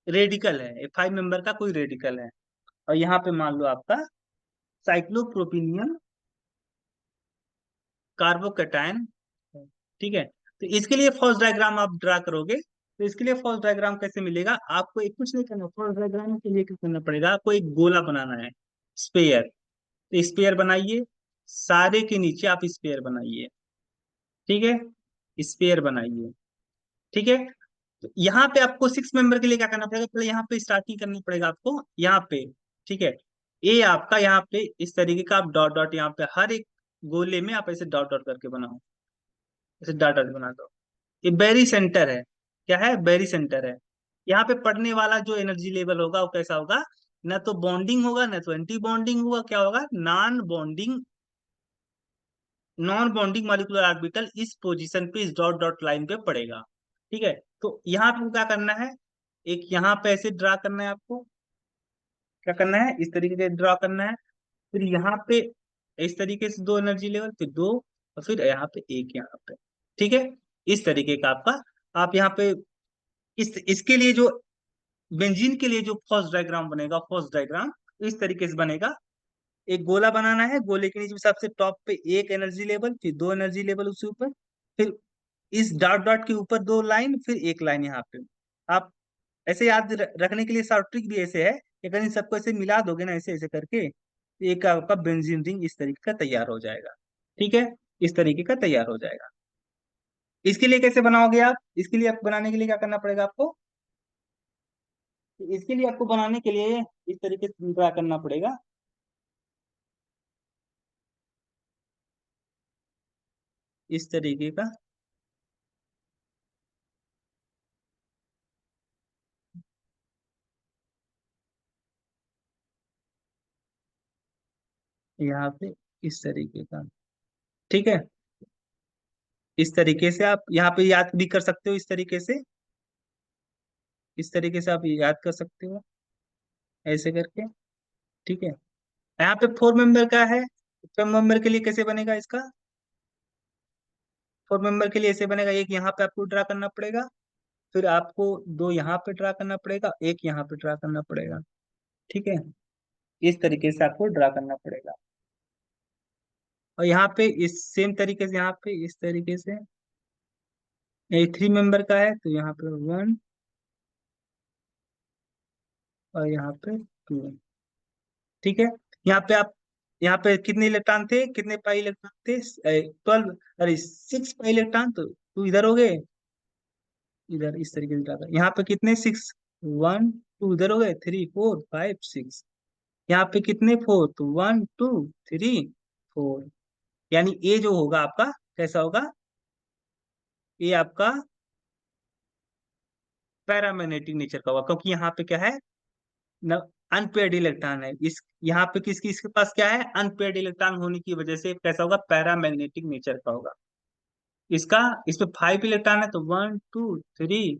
रेडिकल है, 5 मेंबर का कोई रेडिकल है। और यहाँ पे मान लो आपका साइक्लोप्रोपिनियम कार्बोकैटायन है। ठीक है। तो इसके लिए फॉल्स डायग्राम आप ड्रा करोगे, तो इसके लिए फॉल्स डायग्राम कैसे मिलेगा, आपको एक कुछ नहीं करना, फॉल्स डायग्राम के लिए क्या करना पड़ेगा, आपको एक गोला बनाना है, स्पेयर। तो स्पेयर बनाइए, सारे के नीचे आप स्पेयर बनाइए। ठीक है, स्पेयर बनाइए। ठीक है। तो यहाँ पे आपको 6 मेंबर के लिए क्या करना पड़ेगा, पहले यहाँ पे स्टार्टिंग करनी पड़ेगा आपको, यहाँ पे। ठीक है। ए आपका यहाँ पे इस तरीके का आप डॉट डॉट यहाँ पे हर एक गोले में आप ऐसे डॉट डॉट करके बनाओ, ऐसे डॉट डॉट बना दो। ये बेरी सेंटर है, क्या है, बेरी सेंटर है। यहाँ पे पढ़ने वाला जो एनर्जी लेवल होगा वो कैसा होगा, ना तो बॉन्डिंग होगा ना तो एंटी बॉन्डिंग होगा, क्या होगा, non bonding, non bonding molecular orbital इस पोजीशन पे, इस डॉट डॉट लाइन पे पड़ेगा। ठीक है। तो यहाँ पे क्या करना है, एक यहाँ पे ऐसे ड्रा करना है आपको, क्या करना है, इस तरीके से ड्रा करना है। फिर यहाँ पे इस तरीके से दो एनर्जी लेवल, फिर दो, और फिर यहाँ पे एक, यहाँ पे। ठीक है। इस तरीके का आपका, आप यहाँ पे इसके लिए जो बेंजीन के लिए जो फर्स्ट डायग्राम बनेगा, फर्स्ट डायग्राम इस तरीके से बनेगा। एक गोला बनाना है, गोले के नीचे सबसे टॉप पे एक एनर्जी लेवल, फिर दो एनर्जी लेवल उसके ऊपर, फिर इस डॉट डॉट के ऊपर दो लाइन, फिर एक लाइन यहाँ पे। आप ऐसे याद रखने के लिए शॉर्ट ट्रिक भी ऐसे है कि अगर इन सबको ऐसे मिला दोगे ना, ऐसे ऐसे करके, तो एक आपका बेंजीन रिंग इस तरीके का तैयार हो जाएगा। ठीक है। इस तरीके का तैयार हो जाएगा। इसके लिए कैसे बनाओगे आप, इसके लिए आप बनाने के लिए क्या करना पड़ेगा आपको, इसके लिए आपको बनाने के लिए इस तरीके से ड्रा करना पड़ेगा, इस तरीके का। यहाँ पे इस तरीके का। ठीक है। इस तरीके से आप यहाँ पे याद भी कर सकते हो, इस तरीके से, इस तरीके से आप याद कर सकते हो, ऐसे करके। ठीक है। यहाँ पे 4 मेंबर का है, 4 मेंबर के लिए कैसे बनेगा इसका, फोर मेंबर के लिए ऐसे बनेगा, एक यहाँ पे आपको ड्रा करना पड़ेगा, फिर आपको दो यहाँ पे ड्रा करना पड़ेगा, एक यहाँ पे ड्रा करना पड़ेगा। ठीक है, इस तरीके से आपको ड्रा करना पड़ेगा। और यहाँ पे इस सेम तरीके से यहाँ पे इस तरीके से ये थ्री मेंबर का है तो यहाँ पे वन और यहाँ पे टू। ठीक है, यहाँ पे आप यहाँ पे कितने इलेक्ट्रॉन थे, कितने पाई इलेक्ट्रॉन थे, 12, अरे 6 पाई इलेक्ट्रॉन, तो टू इधर हो गए, इधर इस तरीके से डाला। यहाँ पे कितने, 6, 1 2 इधर हो गए, 3 4 5 6। यहाँ पे कितने, 4, तो 1 2 3 4। यानी ये जो होगा आपका कैसा होगा, ये आपका पैरामैग्नेटिक नेचर का होगा, क्योंकि यहाँ पे क्या है न, अनपेयर्ड इलेक्ट्रॉन है। इस यहाँ पे किसकी इसके पास क्या है, अनपेयर्ड इलेक्ट्रॉन होने की वजह से कैसा होगा, पैरामैग्नेटिक नेचर का होगा इसका। इसमें 5 इलेक्ट्रॉन है तो 1 2 3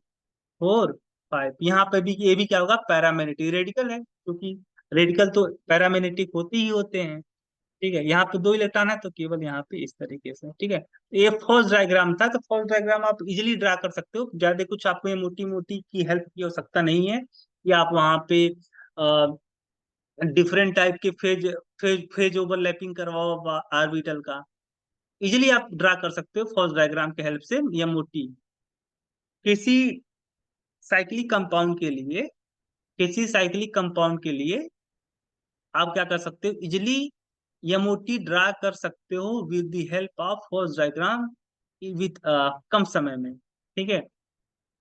4 5। यहाँ पे भी ये भी क्या होगा, पैरामैग्नेटिक रेडिकल है, क्योंकि रेडिकल तो पैरामैग्नेटिक होते ही होते हैं। ठीक है, यहाँ पे 2 इलेक्ट्रॉन है तो केवल यहाँ पे इस तरीके से। ठीक है, ये फॉल्स डायग्राम था, तो फॉल्स डायग्राम आप इजिली ड्रा कर सकते हो, ज्यादा कुछ आपको ये मोटी मोटी की हेल्प की आवश्यकता नहीं है। या आप वहाँ पे डिफरेंट टाइप के फेज ओवरलैपिंग करवाओ आर्बिटल का, इजिली आप ड्रा कर सकते हो फॉल्स डायग्राम के हेल्प से। या मोटी किसी साइक्लिक कंपाउंड के लिए, किसी साइक्लिक कंपाउंड के लिए आप क्या कर सकते हो, इजिली यमोटी ड्रा कर सकते हो with the help of false diagram, with कम समय में। ठीक है,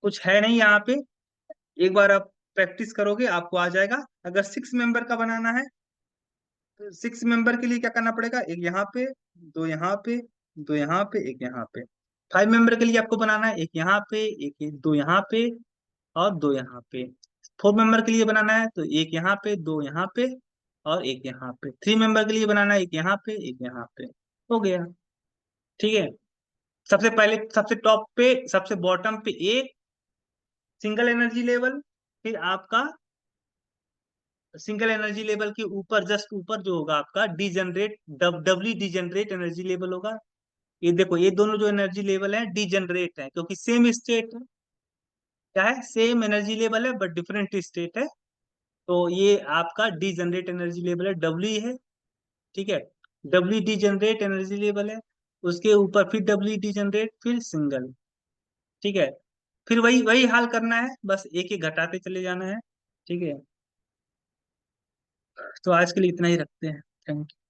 कुछ है नहीं यहाँ पे, एक बार आप प्रैक्टिस करोगे आपको आ जाएगा। अगर 6 मेंबर का बनाना है तो 6 मेंबर के लिए क्या करना पड़ेगा, एक यहाँ पे, दो यहाँ पे, दो यहाँ पे, एक यहाँ पे। 5 मेंबर के लिए आपको बनाना है एक यहाँ पे, दो यहाँ पे और दो यहाँ पे। 4 मेंबर के लिए बनाना है तो एक यहाँ पे, दो यहाँ पे और एक यहाँ पे। 3 मेंबर के लिए बनाना है एक यहाँ पे, एक यहाँ पे। हो गया। ठीक है, सबसे पहले सबसे टॉप पे, सबसे बॉटम पे एक सिंगल एनर्जी लेवल, फिर आपका सिंगल एनर्जी लेवल के ऊपर जस्ट ऊपर जो होगा आपका डीजनरेट, डबली डीजनरेट एनर्जी लेवल होगा। ये देखो, ये दोनों जो एनर्जी लेवल है डीजनरेट है, क्योंकि सेम स्टेट है, क्या है, सेम एनर्जी लेवल है बट डिफरेंट स्टेट है। तो ये आपका डीजनरेट एनर्जी लेवल है, डब्ल्यू है। ठीक है, डब्ल्यू डीजनरेट एनर्जी लेवल है, उसके ऊपर फिर डब्ल्यू डीजनरेट, फिर सिंगल। ठीक है, फिर वही वही हाल करना है, बस एक एक घटाते चले जाना है। ठीक है, तो आज के लिए इतना ही रखते हैं। Thank you.